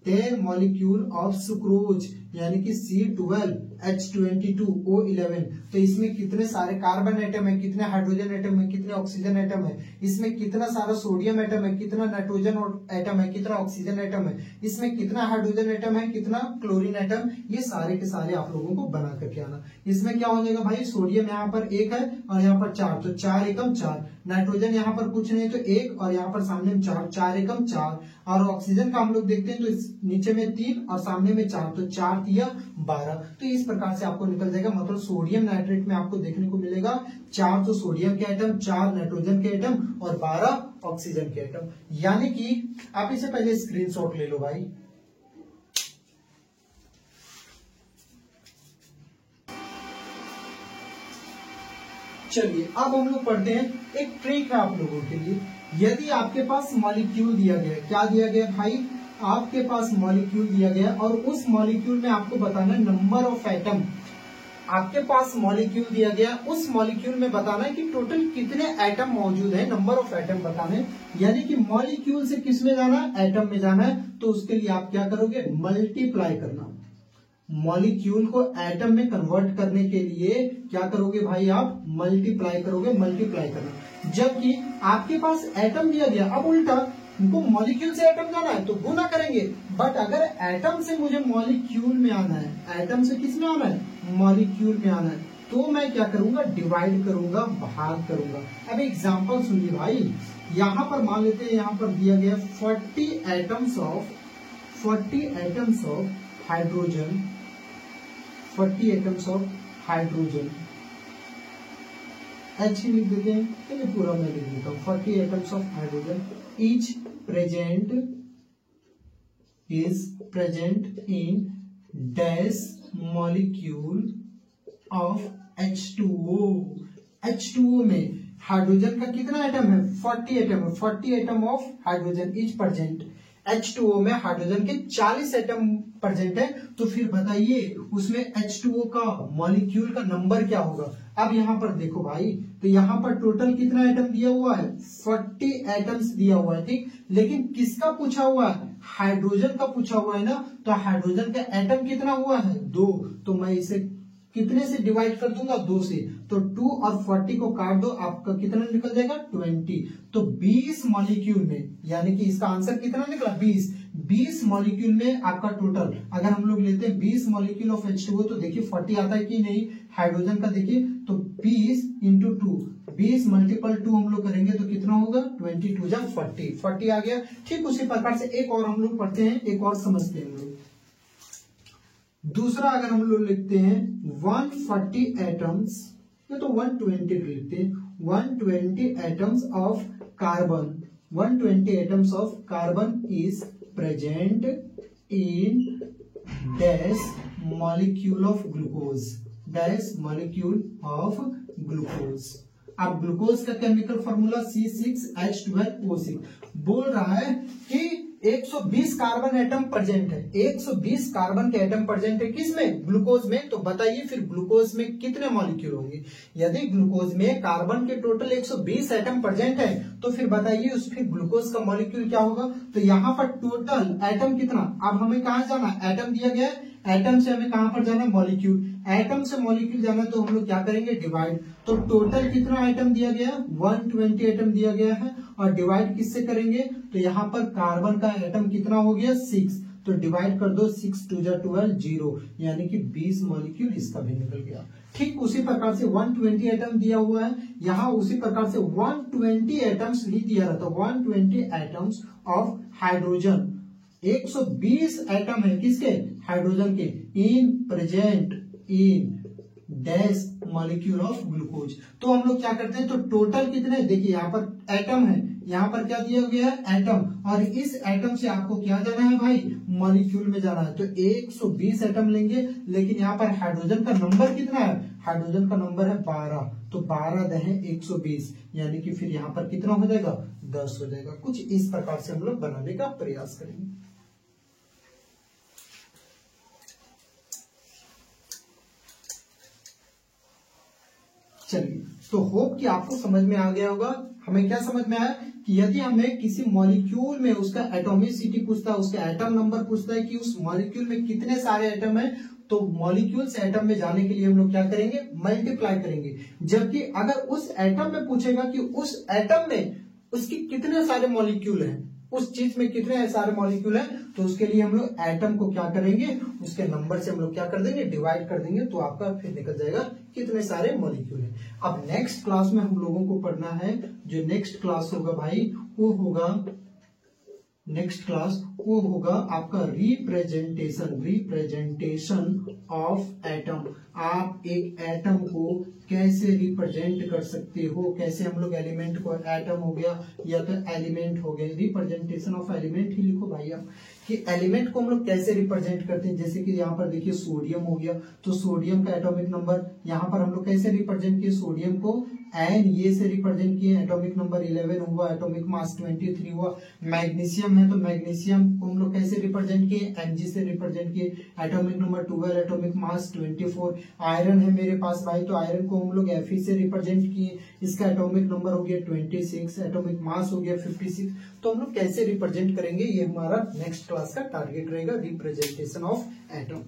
10 मॉलिक्यूल ऑफ सुक्रोज, यानी कि C12H22O11। तो इसमें कितने सारे कार्बन एटम है, कितने हाइड्रोजन एटम है, कितने ऑक्सीजन एटम है, इसमें कितना सारा सोडियम एटम है, कितना नाइट्रोजन एटम है, कितना ऑक्सीजन एटम है, इसमें कितना हाइड्रोजन एटम है, कितना क्लोरीन एटम, ये सारे के सारे आप लोगों को बना करके आना। इसमें क्या हो जाएगा भाई, सोडियम यहाँ पर 1 है और यहाँ पर 4, तो 4 एकम 4। नाइट्रोजन यहाँ पर कुछ नहीं तो 1 और यहाँ पर सामने में 4 एकम 4। और ऑक्सीजन का हम लोग देखते हैं तो इस नीचे में 3 और सामने में 4, तो 4 3 12। तो इस प्रकार से आपको निकल जाएगा। मतलब सोडियम नाइट्रेट में आपको देखने को मिलेगा 4 तो सोडियम के एटम, 4 नाइट्रोजन के एटम और 12 ऑक्सीजन के एटम। यानी कि आप इसे पहले स्क्रीनशॉट ले लो भाई। चलिए अब हम लोग पढ़ते हैं, एक ट्रिक है आप लोगों के लिए। यदि आपके पास मॉलिक्यूल दिया गया, क्या दिया गया भाई, आपके पास मॉलिक्यूल दिया गया और उस मॉलिक्यूल में आपको बताना है नंबर ऑफ एटम। आपके पास मॉलिक्यूल दिया गया, उस मॉलिक्यूल में बताना है कि टोटल कितने एटम मौजूद है, नंबर ऑफ एटम बताना है। यानी कि मॉलिक्यूल से किस में जाना है, एटम में जाना है। तो उसके लिए आप क्या करोगे, मल्टीप्लाई करना। मॉलिक्यूल को एटम में कन्वर्ट करने के लिए क्या करोगे भाई, आप मल्टीप्लाई करोगे, मल्टीप्लाई करना। जबकि आपके पास एटम दिया गया, अब उल्टा उनको मॉलिक्यूल से एटम जाना है तो गुना करेंगे। बट अगर एटम से मुझे मॉलिक्यूल में आना है, एटम से किस में आना है, मॉलिक्यूल में आना है, तो मैं क्या करूंगा, डिवाइड करूंगा, भाग करूंगा। अब एग्जांपल सुनिए भाई, यहां पर मान लेते हैं, यहां पर दिया गया 40 atoms of hydrogen, 40 atoms of hydrogen, H ही लिख देते हैं, चलिए पूरा मैं लिख देता हूँ। 40 atoms of hydrogen is present in dash molecule of H2O। H2O में हाइड्रोजन का कितना एटम है, 40 एटम है। 40 atom of hydrogen is present, H2O में हाइड्रोजन के 40 एटम प्रेजेंट है। तो फिर बताइए उसमें H2O का मॉलिक्यूल का नंबर क्या होगा। अब यहाँ पर देखो भाई, तो यहाँ पर टोटल कितना एटम दिया हुआ है, 40 एटम्स दिया हुआ है, ठीक। लेकिन किसका पूछा हुआ है, हाइड्रोजन का पूछा हुआ है ना। तो हाइड्रोजन का एटम कितना हुआ है, 2। तो मैं इसे कितने से डिवाइड कर दूंगा, 2 से। तो 2 और 40 को काट दो, आपका कितना निकल जाएगा, 20। तो 20 मॉलिक्यूल में, यानी कि इसका आंसर कितना निकला, 20 मॉलिक्यूल में आपका टोटल, अगर हम लोग लेते हैं 20 मॉलिक्यूल ऑफ H2O, तो देखिए 40 आता है कि नहीं हाइड्रोजन का, देखिए तो 20 इंटू 2, 20 मल्टीपल 2 हम लोग करेंगे तो कितना होगा, 22 जा 40 आ गया। ठीक उसी प्रकार से एक और हम लोग पढ़ते हैं, एक और समझते हैं हम लोग। दूसरा अगर हम लोग लिखते हैं 140 एटम्स, ये तो 120 लिखते हैं, 120 atoms of carbon, 120 atoms of carbon is present in dash molecule of glucose, dash molecule of glucose. अब ग्लूकोज का केमिकल फॉर्मूला C6H12O6 बोल रहा है कि 120 कार्बन एटम प्रेजेंट है, 120 कार्बन के एटम प्रेजेंट है किसमें, ग्लूकोज में। तो बताइए फिर ग्लूकोज में कितने मॉलिक्यूल होंगे। यदि ग्लूकोज में कार्बन के टोटल 120 एटम प्रेजेंट है, तो फिर बताइए उस फिर ग्लूकोज का मॉलिक्यूल क्या होगा। तो यहाँ पर टोटल एटम कितना, अब हमें कहाँ जाना, एटम दिया गया है, एटम से हमें कहां पर जाना, मॉलिक्यूल। एटम से मॉलिक्यूल जाना तो हम लोग क्या करेंगे, डिवाइड। तो टोटल कितना आइटम दिया गया, 120 एटम दिया गया है, और डिवाइड किससे करेंगे, तो यहाँ पर कार्बन का एटम कितना हो गया, 6। तो डिवाइड कर दो, 6 2 जा 12, 0, यानी कि 20 मॉलिक्यूल इसका भी निकल गया। ठीक उसी प्रकार से 120 एटम दिया हुआ है, यहाँ उसी प्रकार से 120 एटम्स लिख दिया रहता, 120 एटम्स ऑफ हाइड्रोजन, 120 एटम है किसके, हाइड्रोजन के, in present in dash molecule of glucose. तो हम लोग क्या करते हैं, तो टोटल कितने, देखिए यहाँ पर एटम है, यहाँ पर क्या दिया गया है, एटम, और इस एटम से आपको क्या जाना है भाई, मॉलिक्यूल में जाना है। तो 120 एटम लेंगे, लेकिन यहाँ पर हाइड्रोजन का नंबर कितना है, हाइड्रोजन का नंबर है 12, तो 12 दहे 120, यानी कि फिर यहाँ पर कितना हो जाएगा, 10 हो जाएगा। कुछ इस प्रकार से हम लोग बनाने का प्रयास करेंगे। चलिए, तो होप कि आपको समझ में आ गया होगा। हमें क्या समझ में आया कि यदि हमें किसी मॉलिक्यूल में उसका एटॉमिसिटी पूछता है, उसका एटम नंबर पूछता है कि उस मॉलिक्यूल में कितने सारे एटम है, तो मॉलिक्यूल से एटम में जाने के लिए हम लोग क्या करेंगे, मल्टीप्लाई करेंगे। जबकि अगर उस एटम में पूछेगा कि उस एटम में उसकी कितने सारे मॉलिक्यूल हैं, उस चीज में कितने सारे मॉलिक्यूल हैं, तो उसके लिए हम लोग एटम को क्या करेंगे, उसके नंबर से हम लोग क्या कर देंगे, डिवाइड कर देंगे, तो आपका फिर निकल जाएगा कितने सारे मॉलिक्यूल हैं। अब नेक्स्ट क्लास में हम लोगों को पढ़ना है, जो नेक्स्ट क्लास होगा भाई वो होगा, नेक्स्ट क्लास वो होगा आपका रिप्रेजेंटेशन ऑफ एटम। आप एक एटम को कैसे रिप्रेजेंट कर सकते हो, कैसे हम लोग एलिमेंट को, एटम हो गया या तो एलिमेंट हो गए, रिप्रेजेंटेशन ऑफ एलिमेंट ही लिखो भाई आप, कि एलिमेंट को हम लोग कैसे रिप्रेजेंट करते हैं। जैसे कि यहाँ पर देखिए सोडियम हो गया, तो सोडियम का एटॉमिक नंबर यहाँ पर हम लोग कैसे रिप्रेजेंट किए, सोडियम को एन ये से रिप्रेजेंट किए, एटॉमिक नंबर 11 हुआ, एटॉमिक मास 23 हुआ। मैग्नीशियम है तो मैग्नीशियम को हम लोग कैसे रिप्रेजेंट किए, Mg से रिप्रेजेंट किए, atomic number 12, atomic mass 24। Iron है मेरे पास भाई, तो आयरन को हम लोग Fe से रिप्रेजेंट किए, इसका एटॉमिक नंबर हो गया 26, एटॉमिक मास हो गया 56। तो हम लोग कैसे रिप्रेजेंट करेंगे, ये हमारा नेक्स्ट क्लास का टारगेट रहेगा, रिप्रेजेंटेशन ऑफ एटम।